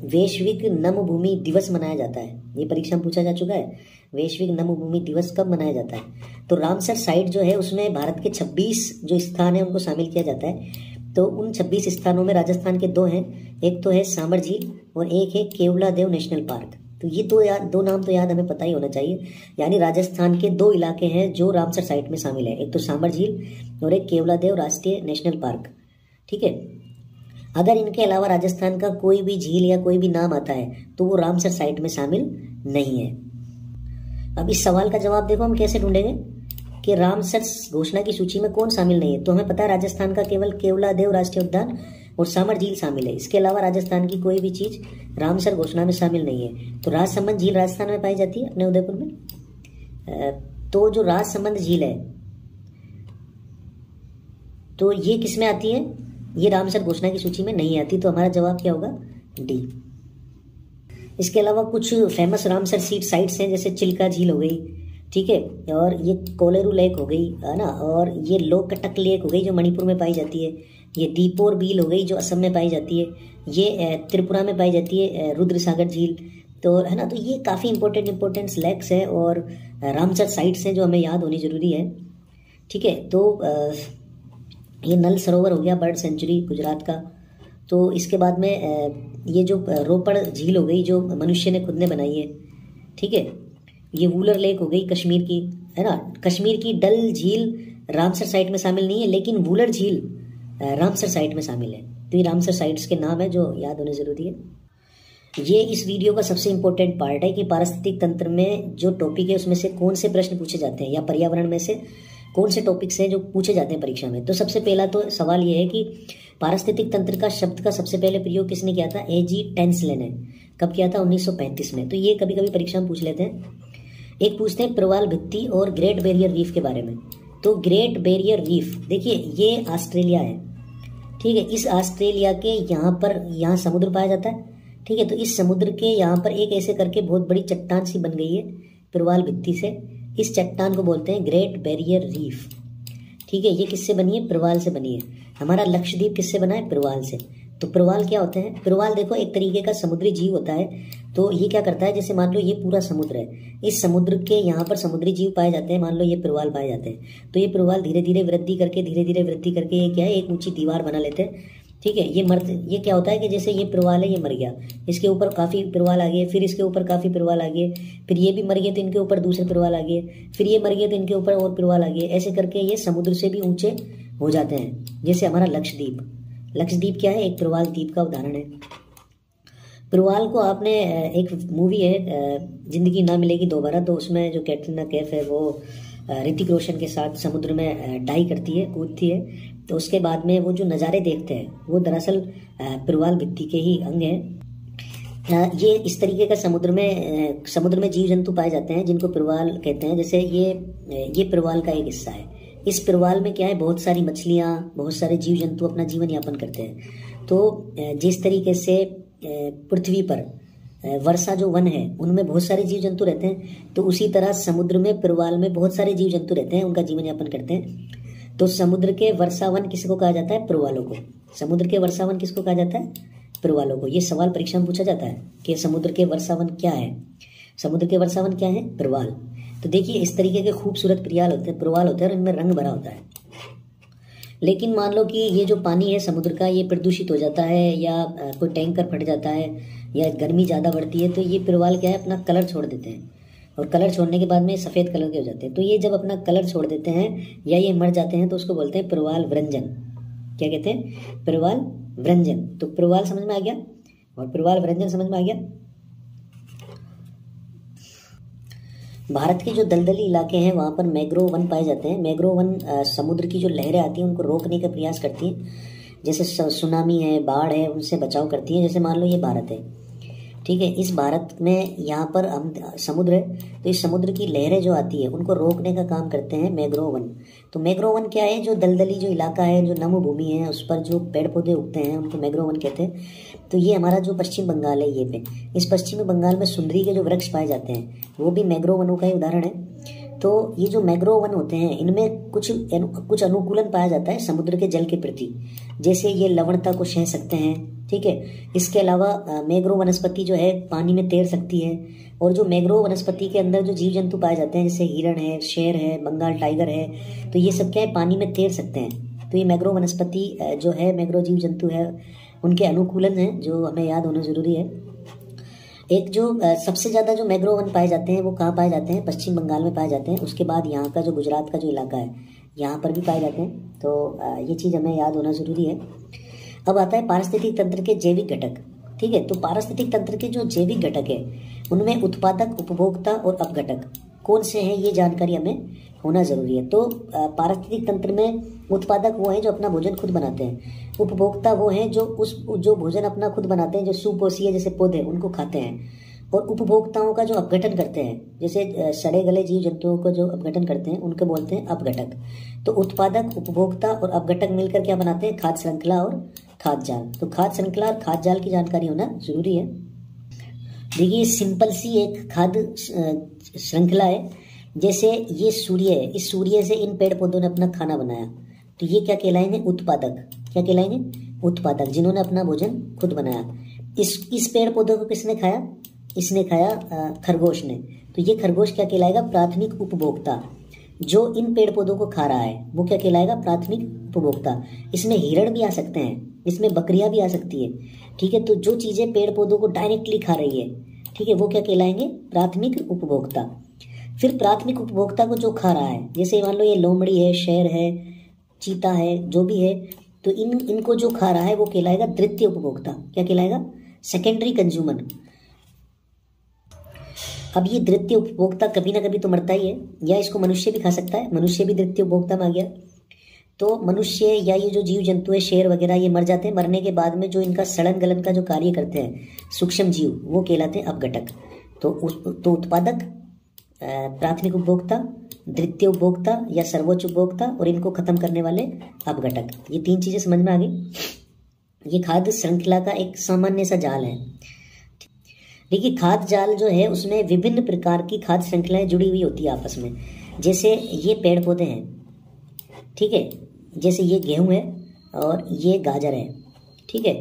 वैश्विक नम भूमि दिवस मनाया जाता है। ये परीक्षा में पूछा जा चुका है, वैश्विक नम भूमि दिवस कब मनाया जाता है। तो रामसर साइट जो है उसमें भारत के 26 जो स्थान है उनको शामिल किया जाता है। तो उन 26 स्थानों में राजस्थान के 2 हैं, एक तो है सांबर झील और एक है केवलादेव नेशनल पार्क। तो ये दो नाम तो याद हमें पता ही होना चाहिए। यानी राजस्थान के 2 इलाके हैं जो रामसर साइट में शामिल है, एक तो सांबर झील और एक केवलादेव राष्ट्रीय नेशनल पार्क, ठीक है। अगर इनके अलावा राजस्थान का कोई भी झील या कोई भी नाम आता है तो वो रामसर साइट में शामिल नहीं है। अब इस सवाल का जवाब देखो हम कैसे ढूंढेंगे कि रामसर घोषणा की सूची में कौन शामिल नहीं है। तो हमें पता है राजस्थान का केवल केवलादेव राष्ट्रीय उद्यान और सामर झील शामिल है। इसके अलावा राजस्थान की कोई भी चीज रामसर घोषणा में शामिल नहीं है। तो राजसमंद झील राजस्थान में पाई जाती है, अपने उदयपुर में। तो जो राजसमंद झील है तो ये किस में आती है? ये रामसर घोषणा की सूची में नहीं आती। तो हमारा जवाब क्या होगा? डी। इसके अलावा कुछ फेमस रामसर साइट्स हैं, जैसे चिल्का झील हो गई, ठीक है, और ये कोलेरू लेक हो गई, है ना, और ये लोकटक लेक हो गई जो मणिपुर में पाई जाती है, ये दीपोर बील हो गई जो असम में पाई जाती है, ये त्रिपुरा में पाई जाती है रुद्र सागर झील, तो है ना। तो ये काफ़ी इंपॉर्टेंट लेक्स है और रामसर साइट्स हैं जो हमें याद होनी जरूरी है, ठीक है। तो ये नल सरोवर हो गया बर्ड सेंचुरी गुजरात का। तो इसके बाद में ये जो रोपड़ झील हो गई जो मनुष्य ने खुद ने बनाई है, ठीक है। ये वूलर लेक हो गई कश्मीर की, है ना। कश्मीर की डल झील रामसर साइट में शामिल नहीं है, लेकिन वूलर झील रामसर साइट में शामिल है। तो ये रामसर साइट्स के नाम है जो याद होने जरूरी है। ये इस वीडियो का सबसे इंपॉर्टेंट पार्ट है कि पारिस्थितिक तंत्र में जो टॉपिक है उसमें से कौन से प्रश्न पूछे जाते हैं, या पर्यावरण में से कौन से टॉपिक्स हैं जो पूछे जाते हैं परीक्षा में। तो सबसे पहला तो सवाल ये है कि पारिस्थितिक तंत्र का शब्द का सबसे पहले प्रयोग किसने किया था? A.G. टेंसले ने। कब किया था? 1935 में। तो ये कभी कभी परीक्षा में पूछ लेते हैं। एक पूछते हैं प्रवाल भित्ति और ग्रेट बैरियर रीफ के बारे में। तो ग्रेट बैरियर रीफ देखिए ये ऑस्ट्रेलिया है, ठीक है। इस ऑस्ट्रेलिया के यहाँ समुद्र पाया जाता है, ठीक है। तो इस समुद्र के यहाँ पर एक ऐसे करके बहुत बड़ी चट्टान सी बन गई है प्रवाल भित्ति से। इस चट्टान को बोलते हैं ग्रेट बैरियर रीफ, ठीक है। ये किससे बनी है? प्रवाल से बनी है। हमारा लक्षद्वीप किससे बना है? प्रवाल से। तो प्रवाल क्या होते हैं? प्रवाल देखो एक तरीके का समुद्री जीव होता है। तो ये क्या करता है, जैसे मान लो ये पूरा समुद्र है, इस समुद्र के यहाँ पर समुद्री जीव पाए जाते हैं, मान लो ये प्रवाल पाए जाते हैं। तो ये प्रवाल धीरे धीरे वृद्धि करके ये क्या है, एक ऊंची दीवार बना लेते हैं, ठीक है। ये क्या होता है कि जैसे ये प्रवाल है, ये मर गया, इसके ऊपर काफ़ी प्रवाल आ गए, फिर इसके ऊपर काफ़ी प्रवाल आ गए, फिर ये भी मर गए तो इनके ऊपर दूसरे प्रवाल आ गए, फिर ये मर गए तो इनके ऊपर और प्रवाल आ गए। ऐसे करके ये समुद्र से भी ऊंचे हो जाते हैं। जैसे हमारा लक्षद्वीप क्या है? एक प्रवाल द्वीप का उदाहरण है। प्रवाल को आपने एक मूवी है जिंदगी ना मिलेगी दोबारा, तो उसमें जो कैटरीना कैफ है वो ऋतिक रोशन के साथ समुद्र में डाई करती है, कूदती है। तो उसके बाद में वो जो नज़ारे देखते हैं वो दरअसल प्रवाल भित्ति के ही अंग हैं। ये इस तरीके का समुद्र में जीव जंतु पाए जाते हैं जिनको प्रवाल कहते हैं। जैसे ये प्रवाल का एक हिस्सा है। इस प्रवाल में क्या है, बहुत सारी मछलियाँ, बहुत सारे जीव जंतु अपना जीवन यापन करते हैं। तो जिस तरीके से पृथ्वी पर वर्षा जो वन है उनमें बहुत सारे जीव जंतु रहते हैं, तो उसी तरह समुद्र में प्रवाल में बहुत सारे जीव जंतु रहते हैं, उनका जीवन यापन करते हैं। तो समुद्र के वर्षावन किसको कहा जाता है? प्रवालों को। समुद्र के वर्षावन किसको कहा जाता है? प्रवालों को। ये सवाल परीक्षा में पूछा जाता है कि समुद्र के वर्षावन क्या है? समुद्र के वर्षावन क्या है? प्रवाल। तो देखिए इस तरीके के खूबसूरत प्रवाल होते हैं और इनमें रंग भरा होता है। लेकिन मान लो कि ये जो पानी है समुद्र का ये प्रदूषित हो जाता है, या कोई टैंकर फट जाता है, या गर्मी ज़्यादा बढ़ती है, तो ये प्रवाल क्या है, अपना कलर छोड़ देते हैं। और कलर छोड़ने के बाद में सफ़ेद कलर के हो जाते हैं। तो ये जब अपना कलर छोड़ देते हैं या ये मर जाते हैं तो उसको बोलते हैं प्रवाल व्रंजन। क्या कहते हैं? प्रवाल व्रंजन। तो प्रवाल समझ में आ गया और प्रवाल व्रंजन समझ में आ गया। भारत के जो दलदली इलाके हैं वहाँ पर मैंग्रोव वन पाए जाते हैं। मैंग्रोव वन समुद्र की जो लहरें आती हैं उनको रोकने का प्रयास करती हैं। जैसे सुनामी है, बाढ़ है, उनसे बचाव करती हैं। जैसे मान लो ये भारत है, ठीक है। इस भारत में यहाँ पर हम समुद्र है, तो इस समुद्र की लहरें जो आती है उनको रोकने का काम करते हैं मैंग्रोव वन। तो मैंग्रोव वन क्या है? जो दलदली जो इलाका है, जो नम भूमि है, उस पर जो पेड़ पौधे उगते हैं उनको मैंग्रोव वन कहते हैं। तो ये हमारा जो पश्चिम बंगाल है, ये पे इस पश्चिमी बंगाल में सुंदरी के जो वृक्ष पाए जाते हैं वो भी मैंग्रोव वनों का ही उदाहरण है। तो ये जो मैंग्रोव वन होते हैं इनमें कुछ अनुकूलन पाया जाता है समुद्र के जल के प्रति। जैसे ये लवणता को सह सकते हैं, ठीक है। इसके अलावा मैंग्रोव वनस्पति जो है पानी में तैर सकती है। और जो मैंग्रोव वनस्पति के अंदर जो जीव जंतु पाए जाते हैं जैसे हिरण है, शेर है, बंगाल टाइगर है, तो ये सब क्या है, पानी में तैर सकते हैं। तो ये मैंग्रोव वनस्पति जो है, मैंग्रोव जीव जंतु है, उनके अनुकूलन है जो हमें याद होना जरूरी है। एक जो सबसे ज़्यादा जो मैंग्रोव वन पाए जाते हैं वो कहाँ पाए जाते हैं? पश्चिम बंगाल में पाए जाते हैं। उसके बाद यहाँ का जो गुजरात का जो इलाका है यहाँ पर भी पाए जाते हैं। तो ये चीज़ हमें याद होना ज़रूरी है। अब आता है पारिस्थितिक तंत्र के जैविक घटक, ठीक है। तो पारिस्थितिक तंत्र के जो जैविक घटक है उनमें उत्पादक, उपभोक्ता और अपघटक कौन से हैं ये जानकारी हमें होना जरूरी है। तो पारिस्थितिक तंत्र में उत्पादक वो हैं जो अपना भोजन खुद बनाते हैं, उपभोक्ता वो हैं जो भोजन अपना खुद बनाते हैं, जो सुपोषीय जैसे पौधे उनको खाते हैं, और उपभोक्ताओं का जो अपघटन करते हैं, जैसे सड़े गले जीव जंतुओं को जो अपघटन करते हैं उनको बोलते हैं अपघटक। तो उत्पादक, उपभोक्ता और अपघटक मिलकर क्या बनाते हैं, खाद्य श्रृंखला और खाद्य जाल। तो खाद्य श्रृंखला और खाद्य जाल की जानकारी होना जरूरी है। देखिए सिंपल सी एक खाद्य श्रृंखला है, जैसे ये सूर्य है, इस सूर्य से इन पेड़ पौधों ने अपना खाना बनाया, तो ये क्या कहलाएंगे, उत्पादक। क्या कहलाएंगे, उत्पादक, जिन्होंने अपना भोजन खुद बनाया। इस पेड़ पौधों को किसने खाया, इसने खाया खरगोश ने, तो ये खरगोश क्या कहलाएगा, प्राथमिक उपभोक्ता। जो इन पेड़ पौधों को खा रहा है वो क्या कहलाएगा, प्राथमिक उपभोक्ता। इसमें हिरण भी आ सकते हैं, इसमें बकरियां भी आ सकती है, ठीक है। तो जो चीजें पेड़ पौधों को डायरेक्टली खा रही है, ठीक है, वो क्या कहलाएंगे, प्राथमिक उपभोक्ता। फिर प्राथमिक उपभोक्ता को जो खा रहा है, जैसे मान लो ये लोमड़ी है, शेर है, चीता है, जो भी है, तो इनको जो खा रहा है वो कहलाएगा द्वितीय उपभोक्ता। क्या कहलाएगा, सेकेंडरी कंज्यूमर। अब ये द्वितीय उपभोक्ता कभी ना कभी तो मरता ही है, या इसको मनुष्य भी खा सकता है, मनुष्य भी द्वितीय उपभोक्ता में आ गया। तो मनुष्य या ये जो जीव जंतु है, शेर वगैरह, ये मर जाते हैं, मरने के बाद में जो इनका सड़न गलन का जो कार्य करते हैं सूक्ष्म जीव, वो कहलाते हैं अपघटक। तो उत्पादक, प्राथमिक उपभोक्ता, द्वितीय उपभोक्ता या सर्वोच्च उपभोक्ता, और इनको खत्म करने वाले अपघटक। ये तीन चीजें समझ में आ गई। ये खाद्य श्रृंखला का एक सामान्य सा जाल है। देखिए खाद्य जाल जो है उसमें विभिन्न प्रकार की खाद्य श्रृंखलाएं जुड़ी हुई होती है आपस में। जैसे ये पेड़ पौधे हैं, ठीक है, जैसे ये गेहूं है और ये गाजर है, ठीक है।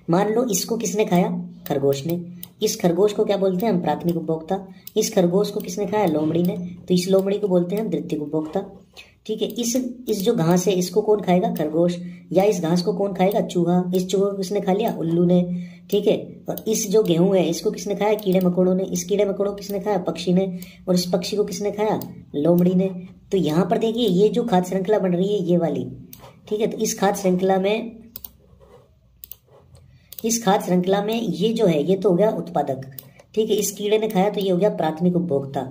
मान लो इसको किसने खाया, खरगोश ने। इस खरगोश को क्या बोलते हैं हम, प्राथमिक उपभोक्ता। इस खरगोश को किसने खाया, लोमड़ी ने, तो इस लोमड़ी को बोलते हैं हम द्वितीय उपभोक्ता, ठीक है। इस जो घास है इसको कौन खाएगा, खरगोश। या इस घास को कौन खाएगा, चूहा। इस चूहे को किसने खा लिया, उल्लू ने, ठीक है। और इस जो गेहूं है इसको किसने खाया, कीड़े मकोड़ों ने। इस कीड़े मकोड़ों को किसने खाया, पक्षी ने। और इस पक्षी को किसने खाया, लोमड़ी ने। तो यहाँ पर देखिए ये जो खाद्य श्रृंखला बन रही है ये वाली, ठीक है। तो इस खाद्य श्रृंखला में ये जो है ये तो हो गया उत्पादक, ठीक है। इस कीड़े ने खाया तो ये हो गया प्राथमिक उपभोक्ता,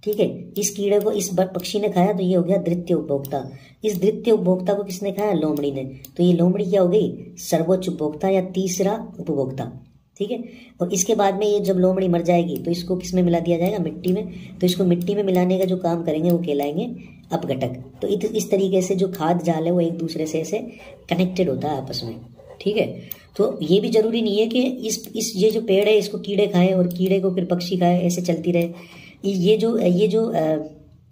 ठीक है। इस कीड़े को इस पक्षी ने खाया तो ये हो गया द्वितीय उपभोक्ता। इस द्वितीय उपभोक्ता को किसने खाया, लोमड़ी ने, तो ये लोमड़ी क्या हो गई, सर्वोच्च उपभोक्ता या तीसरा उपभोक्ता, ठीक है। और इसके बाद में ये जब लोमड़ी मर जाएगी तो इसको किसमें मिला दिया जाएगा, मिट्टी में। तो इसको मिट्टी में मिलाने का जो काम करेंगे वो कहलाएंगे अपघटक। तो इस तरीके से जो खाद्य जाल है वो एक दूसरे से ऐसे कनेक्टेड होता है आपस में, ठीक है। तो ये भी जरूरी नहीं है कि ये जो पेड़ है इसको कीड़े खाए और कीड़े को फिर पक्षी खाए, ऐसे चलती रहे। ये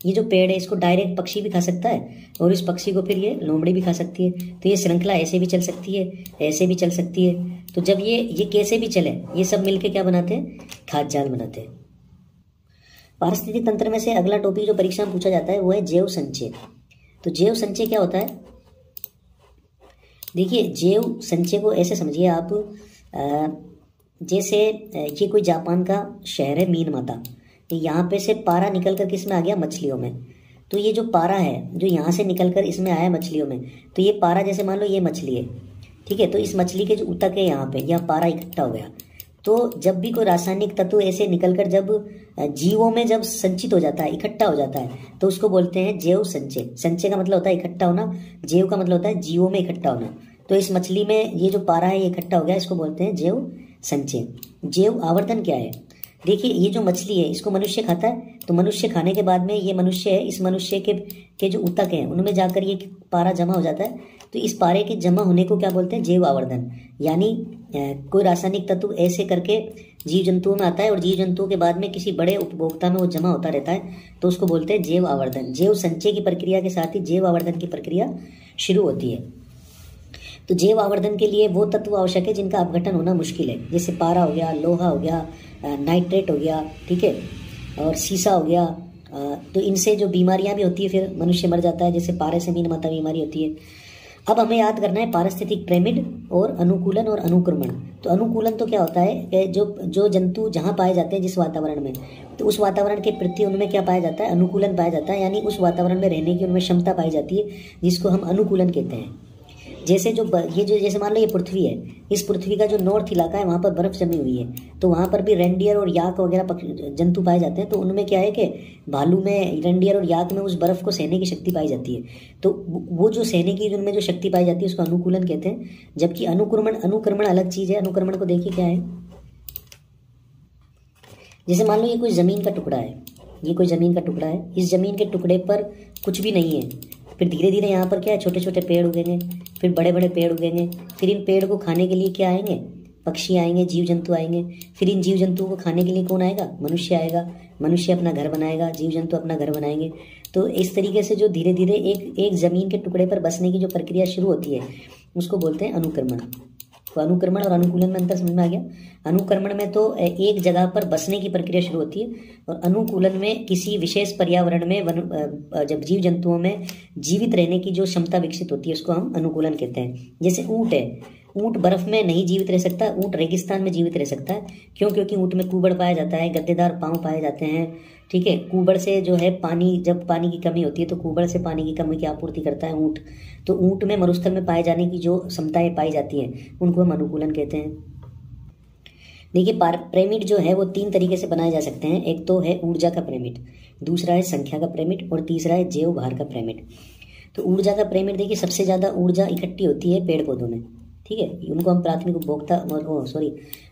जो पेड़ है इसको डायरेक्ट पक्षी भी खा सकता है और इस पक्षी को फिर ये लोमड़ी भी खा सकती है। तो ये श्रृंखला ऐसे भी चल सकती है, ऐसे भी चल सकती है। तो जब ये कैसे भी चले, ये सब मिलके क्या बनाते हैं, खाद्य जाल बनाते हैं। पारिस्थितिक तंत्र में से अगला टॉपिक जो परीक्षा में पूछा जाता है वो है जैव संचय। तो जैव संचय क्या होता है, देखिए जैव संचय को ऐसे समझिए आप, जैसे ये कोई जापान का शहर है मीनमाता, तो यहाँ पे से पारा निकल कर किस में आ गया, मछलियों में। तो ये जो पारा है जो यहाँ से निकल कर इसमें आया मछलियों में, तो ये पारा जैसे मान लो ये मछली है, ठीक है। तो इस मछली के जो ऊतक है यहाँ पे, यह पारा इकट्ठा हो गया। तो जब भी कोई रासायनिक तत्व ऐसे निकलकर जब जीवों में जब संचित हो जाता है, इकट्ठा हो जाता है, तो उसको बोलते हैं जैव संचय। संचय का मतलब होता है इकट्ठा होना, जैव का मतलब होता है जीवों में इकट्ठा होना। तो इस मछली में ये जो पारा है ये इकट्ठा हो गया, इसको बोलते हैं जैव संचय। जैव आवर्धन क्या है, देखिए ये जो मछली है इसको मनुष्य खाता है, तो मनुष्य खाने के बाद में ये मनुष्य है, इस मनुष्य के जो ऊतक हैं उनमें जाकर ये पारा जमा हो जाता है। तो इस पारे के जमा होने को क्या बोलते हैं, जैव आवर्धन। यानी कोई रासायनिक तत्व ऐसे करके जीव जंतुओं में आता है और जीव जंतुओं के बाद में किसी बड़े उपभोक्ता में वो जमा होता रहता है, तो उसको बोलते हैं जैव आवर्धन। जैव संचय की प्रक्रिया के साथ ही जैव आवर्धन की प्रक्रिया शुरू होती है। तो जैव आवर्धन के लिए वो तत्व आवश्यक है जिनका अपघटन होना मुश्किल है, जैसे पारा हो गया, लोहा हो गया, नाइट्रेट हो गया, ठीक है, और सीसा हो गया। तो इनसे जो बीमारियां भी होती है फिर मनुष्य मर जाता है, जैसे पारे से मीनमाता बीमारी होती है। अब हमें याद करना है पारिस्थितिक पिरामिड और अनुकूलन और अनुक्रमण। तो अनुकूलन तो क्या होता है कि जो जंतु जहाँ पाए जाते हैं जिस वातावरण में, तो उस वातावरण के प्रति उनमें क्या पाया जाता है, अनुकूलन पाया जाता है। यानी उस वातावरण में रहने की उनमें क्षमता पाई जाती है, जिसको हम अनुकूलन कहते हैं। जैसे ये जो जैसे मान लो ये पृथ्वी है, इस पृथ्वी का जो नॉर्थ इलाका है वहाँ पर बर्फ जमी हुई है, तो वहाँ पर भी रेंडियर और याक वगैरह जंतु पाए जाते हैं। तो उनमें क्या है कि भालू में, रेंडियर और याक में उस बर्फ को सहने की शक्ति पाई जाती है। तो वो जो सहने की उनमें जो शक्ति पाई जाती है उसको अनुकूलन कहते हैं। जबकि अनुक्रमण अलग चीज़ है। अनुक्रमण को देखिए क्या है, जैसे मान लो ये कोई ज़मीन का टुकड़ा है, ये कोई ज़मीन का टुकड़ा है, इस ज़मीन के टुकड़े पर कुछ भी नहीं है, फिर धीरे धीरे यहाँ पर क्या है, छोटे छोटे पेड़ उगेंगे, फिर बड़े बड़े पेड़ उगेंगे, फिर इन पेड़ को खाने के लिए क्या आएंगे, पक्षी आएंगे, जीव जंतु आएंगे, फिर इन जीव जंतुओं को खाने के लिए कौन आएगा, मनुष्य आएगा, मनुष्य अपना घर बनाएगा, जीव जंतु अपना घर बनाएंगे। तो इस तरीके से जो धीरे धीरे एक ज़मीन के टुकड़े पर बसने की जो प्रक्रिया शुरू होती है उसको बोलते हैं अनुक्रमण। तो अनुक्रमण और अनुकूलन में अंतर समझ में आ गया। अनुक्रमण में तो एक जगह पर बसने की प्रक्रिया शुरू होती है, और अनुकूलन में किसी विशेष पर्यावरण में जब जीव जंतुओं में जीवित रहने की जो क्षमता विकसित होती है उसको हम अनुकूलन कहते हैं। जैसे ऊँट है, ऊँट बर्फ में नहीं जीवित रह सकता, ऊँट रेगिस्तान में जीवित रह सकता है। क्यों? क्योंकि ऊँट में कुबड़ पाया जाता है, गद्देदार पाँव पाए जाते हैं। ठीक है, कुबड़ से जो है पानी, जब पानी की कमी होती है तो कुबड़ से पानी की कमी की आपूर्ति करता है ऊँट। तो ऊँट में मरुस्थल में पाए जाने की जो क्षमताएं पाई जाती हैं उनको हम अनुकूलन कहते हैं। देखिए पिरामिड जो है वो 3 तरीके से बनाए जा सकते हैं। एक तो है ऊर्जा का पिरामिड, दूसरा है संख्या का पिरामिड, और तीसरा है जैव भार का पिरामिड। तो ऊर्जा का पिरामिड देखिए, सबसे ज़्यादा ऊर्जा इकट्ठी होती है पेड़ पौधों में। ठीक है, उनको हम प्राथमिक उपभोक्ता,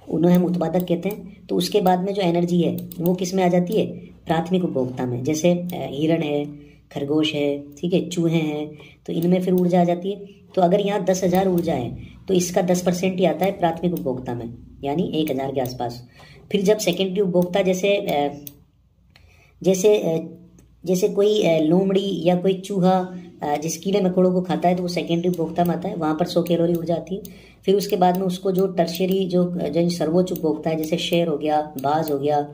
उन्हें हम उत्पादक कहते हैं। तो उसके बाद में जो एनर्जी है वो किस में आ जाती है, प्राथमिक उपभोक्ता में। जैसे हिरण है, खरगोश है, ठीक है, चूहे हैं, तो इनमें फिर ऊर्जा आ जाती है। तो अगर यहाँ 10,000 ऊर्जा है तो इसका 10% ही आता है प्राथमिक उपभोक्ता में, यानी 1,000 के आसपास। फिर जब सेकेंडरी उपभोक्ता जैसे कोई लोमड़ी या कोई चूहा जिस कीड़े मकोड़ों को खाता है तो वो सेकेंडरी उपभोक्ता में आता है, वहाँ पर 100 कैलोरी ऊर्जा आती है। फिर उसके बाद में उसको जो टर्शियरी जो सर्वोच्च उपभोक्ता है, जैसे शेर हो गया, बाज हो गया,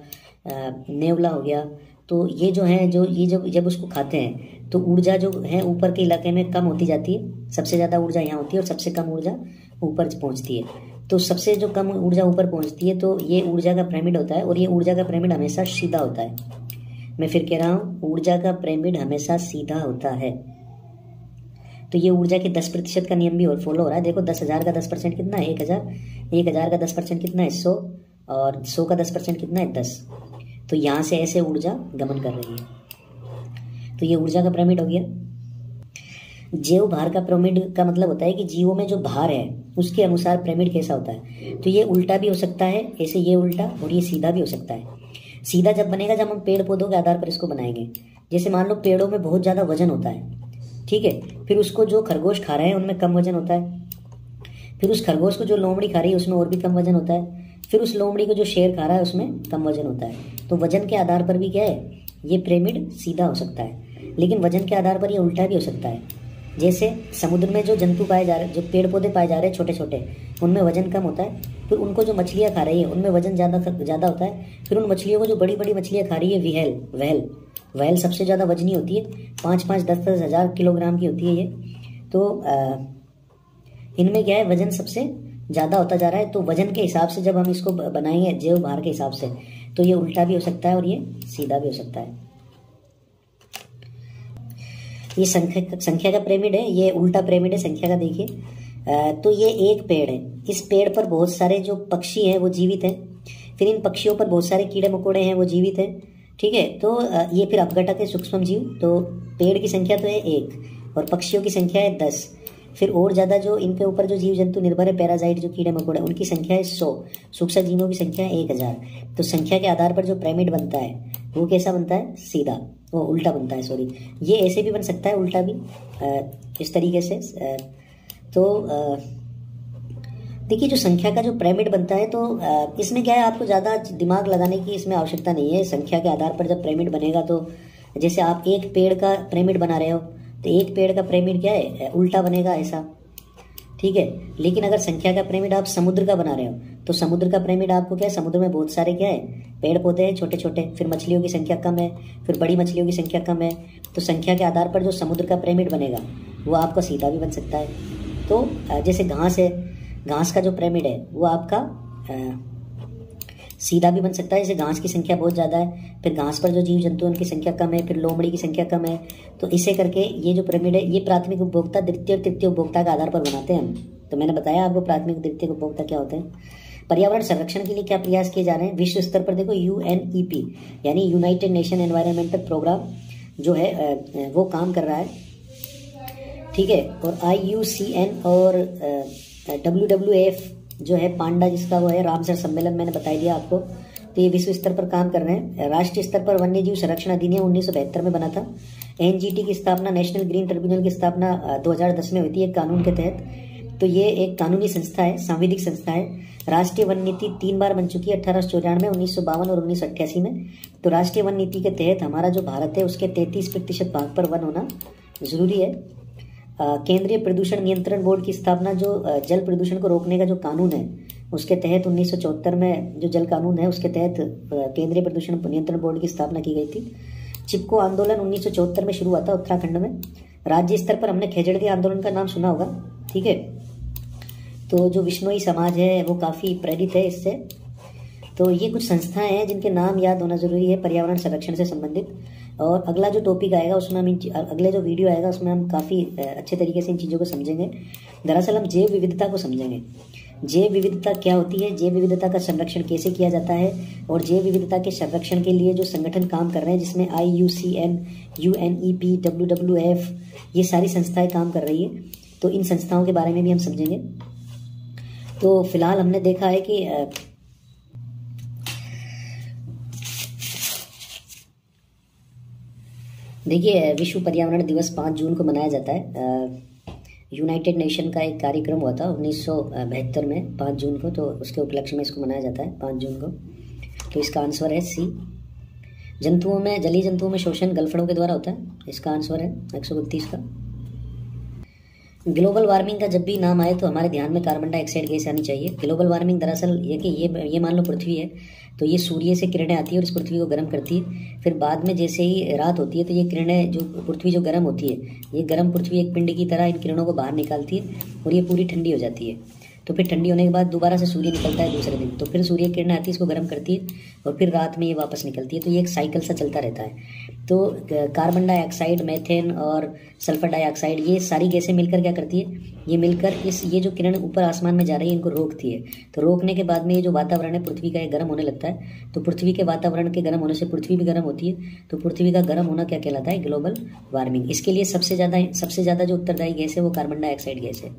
नेवला हो गया, तो ये जो है जब उसको खाते हैं तो ऊर्जा जो है ऊपर के इलाके में कम होती जाती है। सबसे ज़्यादा ऊर्जा यहाँ होती है और सबसे कम ऊर्जा ऊपर पहुँचती है। तो सबसे जो कम ऊर्जा ऊपर पहुँचती है तो ये ऊर्जा का पिरामिड होता है, और ये ऊर्जा का पिरामिड हमेशा सीधा होता है। मैं फिर कह रहा हूँ, ऊर्जा का पिरामिड हमेशा सीधा होता है। तो ये ऊर्जा के 10% का नियम भी और फॉलो हो रहा है। देखो 10,000 का 10% कितना है, 1,000। 1,000 का 10% कितना है, 100। और 100 का 10% कितना है, 10। तो यहाँ से ऐसे ऊर्जा गमन कर रही है। तो ये ऊर्जा का पिरामिड हो गया। जैव भार का पिरामिड का मतलब होता है कि जीवों में जो भार है उसके अनुसार पिरामिड कैसा होता है। तो ये उल्टा भी हो सकता है, ऐसे ये उल्टा, और ये सीधा भी हो सकता है। सीधा जब बनेगा जब हम पेड़ पौधों के आधार पर इसको बनाएंगे। जैसे मान लो पेड़ों में बहुत ज़्यादा वजन होता है, ठीक है, फिर उसको जो खरगोश खा रहे हैं उनमें कम वजन होता है। फिर उस खरगोश को जो लोमड़ी खा रही है उसमें और भी कम वजन होता है। फिर उस लोमड़ी को जो शेर खा रहा है उसमें कम वजन होता है। तो वजन के आधार पर भी क्या है, ये पिरामिड सीधा हो सकता है, लेकिन वजन के आधार पर ये उल्टा भी हो सकता है। जैसे समुद्र में जो जंतु पाए जा रहे हैं, जो पेड़ पौधे पाए जा रहे हैं छोटे छोटे, उनमें वजन कम होता है। फिर उनको जो मछलियाँ खा रही है उनमें वजन ज़्यादा होता है। फिर उन मछलियों को जो बड़ी बड़ी मछलियाँ खा रही है, व्हेल सबसे ज़्यादा वजनी होती है, 5-5, 10-10 हज़ार किलोग्राम की होती है ये। तो इनमें क्या है, वजन सबसे ज़्यादा होता जा रहा है। तो वजन के हिसाब से जब हम इसको बनाएंगे जैव भार के हिसाब से, तो ये उल्टा भी हो सकता है और ये सीधा भी हो सकता है। ये संख्या का पिरामिड है, ये उल्टा पिरामिड है संख्या का। देखिए तो ये एक पेड़ है, इस पेड़ पर बहुत सारे जो पक्षी हैं वो जीवित हैं। फिर इन पक्षियों पर बहुत सारे कीड़े मकोड़े हैं वो जीवित हैं, ठीक है। तो ये फिर अपघटक है, सूक्ष्म जीव। तो पेड़ की संख्या तो है 1 और पक्षियों की संख्या है 10। फिर और ज़्यादा जो इनके ऊपर जो जीव जंतु निर्भर है, पैरासाइट जो कीड़े मकोड़े, उनकी संख्या है 100। सूक्ष्म जीवों की संख्या है 1000। तो संख्या के आधार पर जो पिरामिड बनता है वो कैसा बनता है, सीधा, वो उल्टा बनता है, सॉरी। ये ऐसे भी बन सकता है, उल्टा भी, इस तरीके से। तो देखिए जो संख्या का जो पिरामिड बनता है, तो इसमें क्या है, आपको ज़्यादा दिमाग लगाने की इसमें आवश्यकता नहीं है। संख्या के आधार पर जब पिरामिड बनेगा, तो जैसे आप एक पेड़ का पिरामिड बना रहे हो, तो एक पेड़ का पिरामिड क्या है, उल्टा बनेगा ऐसा, ठीक है। लेकिन अगर संख्या का पिरामिड आप समुद्र का बना रहे हो, तो समुद्र का पिरामिड आपको क्या है, समुद्र में बहुत सारे क्या है, पेड़ पौधे हैं छोटे छोटे, फिर मछलियों की संख्या कम है, फिर बड़ी मछलियों की संख्या कम है। तो संख्या के आधार पर जो समुद्र का पिरामिड बनेगा वो आपका सीधा भी बन सकता है। तो जैसे घास है, घास का जो पिरामिड है वो आपका सीधा भी बन सकता है, जैसे घास की संख्या बहुत ज़्यादा है, फिर घास पर जो जीव जंतु हैं उनकी संख्या कम है, फिर लोमड़ी की संख्या कम है। तो इसे करके ये जो पिरामिड है ये प्राथमिक उपभोक्ता, द्वितीय और तृतीय उपभोक्ता के आधार पर बनाते हैं हम। तो मैंने बताया आपको प्राथमिक द्वितीय उपभोक्ता क्या होते हैं। पर्यावरण संरक्षण के लिए क्या प्रयास किए जा रहे हैं विश्व स्तर पर? देखो UNEP यानी यूनाइटेड नेशन एनवायरमेंटल प्रोग्राम जो है वो काम कर रहा है, ठीक है। और IUCN और WWF जो है पांडा जिसका वो है रामसर सम्मेलन, मैंने बता दिया आपको। तो ये विश्व स्तर पर काम कर रहे हैं। राष्ट्रीय स्तर पर वन्य जीव संरक्षण अधिनियम 1972 में बना था। NGT की स्थापना, नेशनल ग्रीन ट्रिब्यूनल की स्थापना 2010 में हुई थी एक कानून के तहत। तो ये एक कानूनी संस्था है, सांविधिक संस्था है। राष्ट्रीय वन नीति 3 बार बन चुकी है, 1894, 1952 और 1988 में। तो राष्ट्रीय वन नीति के तहत हमारा जो भारत है उसके 33% भाग पर वन होना जरूरी है। केंद्रीय प्रदूषण नियंत्रण बोर्ड की स्थापना, जो जल प्रदूषण को रोकने का जो कानून है उसके तहत 1974 में जो जल कानून है उसके तहत केंद्रीय प्रदूषण नियंत्रण बोर्ड की स्थापना की गई थी। चिपको आंदोलन 1974 में शुरू हुआ था उत्तराखंड में। राज्य स्तर पर हमने खेजड़गे आंदोलन का नाम सुना होगा, ठीक है। तो जो विश्नोई समाज है वो काफ़ी प्रेरित है इससे। तो ये कुछ संस्थाएं हैं जिनके नाम याद होना जरूरी है पर्यावरण संरक्षण से संबंधित। और अगला जो टॉपिक आएगा उसमें हम अगले जो वीडियो आएगा उसमें हम काफ़ी अच्छे तरीके से इन चीज़ों को समझेंगे। दरअसल हम जैव विविधता को समझेंगे। जैव विविधता क्या होती है, जैव विविधता का संरक्षण कैसे किया जाता है, और जैव विविधता के संरक्षण के लिए जो संगठन काम कर रहे हैं जिसमें IUCN, UNEP, WWF ये सारी संस्थाएं काम कर रही है। तो इन संस्थाओं के बारे में भी हम समझेंगे। तो फिलहाल हमने देखा है कि देखिए विश्व पर्यावरण दिवस 5 जून को मनाया जाता है। यूनाइटेड नेशन का एक कार्यक्रम हुआ था 1972 में 5 जून को, तो उसके उपलक्ष्य में इसको मनाया जाता है 5 जून को। तो इसका आंसर है C। जंतुओं में, जलीय जंतुओं में शोषण गलफड़ों के द्वारा होता है, इसका आंसर है 132 का। ग्लोबल वार्मिंग का जब भी नाम आए तो हमारे ध्यान में कार्बन डाइऑक्साइड गैस आनी चाहिए। ग्लोबल वार्मिंग दरअसल ये कि ये मान लो पृथ्वी है, तो ये सूर्य से किरणें आती है और इस पृथ्वी को गर्म करती है। फिर बाद में जैसे ही रात होती है तो ये किरणें, जो पृथ्वी जो गर्म होती है, ये गर्म पृथ्वी एक पिंड की तरह इन किरणों को बाहर निकालती है और ये पूरी ठंडी हो जाती है। तो फिर ठंडी होने के बाद दोबारा से सूर्य निकलता है दूसरे दिन, तो फिर सूर्य किरणें आती है, इसको गर्म करती है और फिर रात में ये वापस निकलती है। तो ये एक साइकिल सा चलता रहता है। तो कार्बन डाइऑक्साइड, मीथेन और सल्फर डाइऑक्साइड ये सारी गैसें मिलकर क्या करती है, ये मिलकर ये जो किरण ऊपर आसमान में जा रही है इनको रोकती है। तो रोकने के बाद में ये जो वातावरण है पृथ्वी का ये गर्म होने लगता है। तो पृथ्वी के वातावरण के गर्म होने से पृथ्वी भी गर्म होती है। तो पृथ्वी का गर्म होना क्या कहलाता है, ग्लोबल वार्मिंग। इसके लिए सबसे ज़्यादा जो उत्तरदायी गैस है वो कार्बन डाइऑक्साइड गैस है।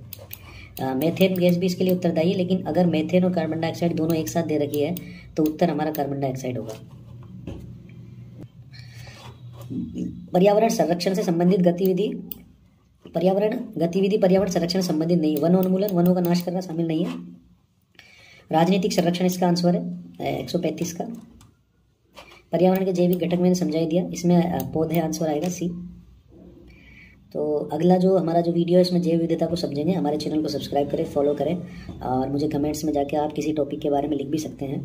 मेथेन गैस भी इसके लिए उत्तरदायी है, लेकिन अगर मेथेन और कार्बन डाइऑक्साइड दोनों एक साथ दे रखी है तो उत्तर हमारा कार्बन डाइऑक्साइड होगा। पर्यावरण संरक्षण से संबंधित गतिविधि, पर्यावरण संरक्षण से संबंधित नहीं। वन उन्मूलन, वनों का नाश करना शामिल नहीं है। राजनीतिक संरक्षण इसका आंसर है 135 का। पर्यावरण के जैविक घटक मैंने समझाई दिया, इसमें पौधे आंसर आएगा C। तो अगला जो हमारा जो वीडियो है इसमें जैव विविधता को समझेंगे। हमारे चैनल को सब्सक्राइब करें, फॉलो करें और मुझे कमेंट्स में जाके आप किसी टॉपिक के बारे में लिख भी सकते हैं।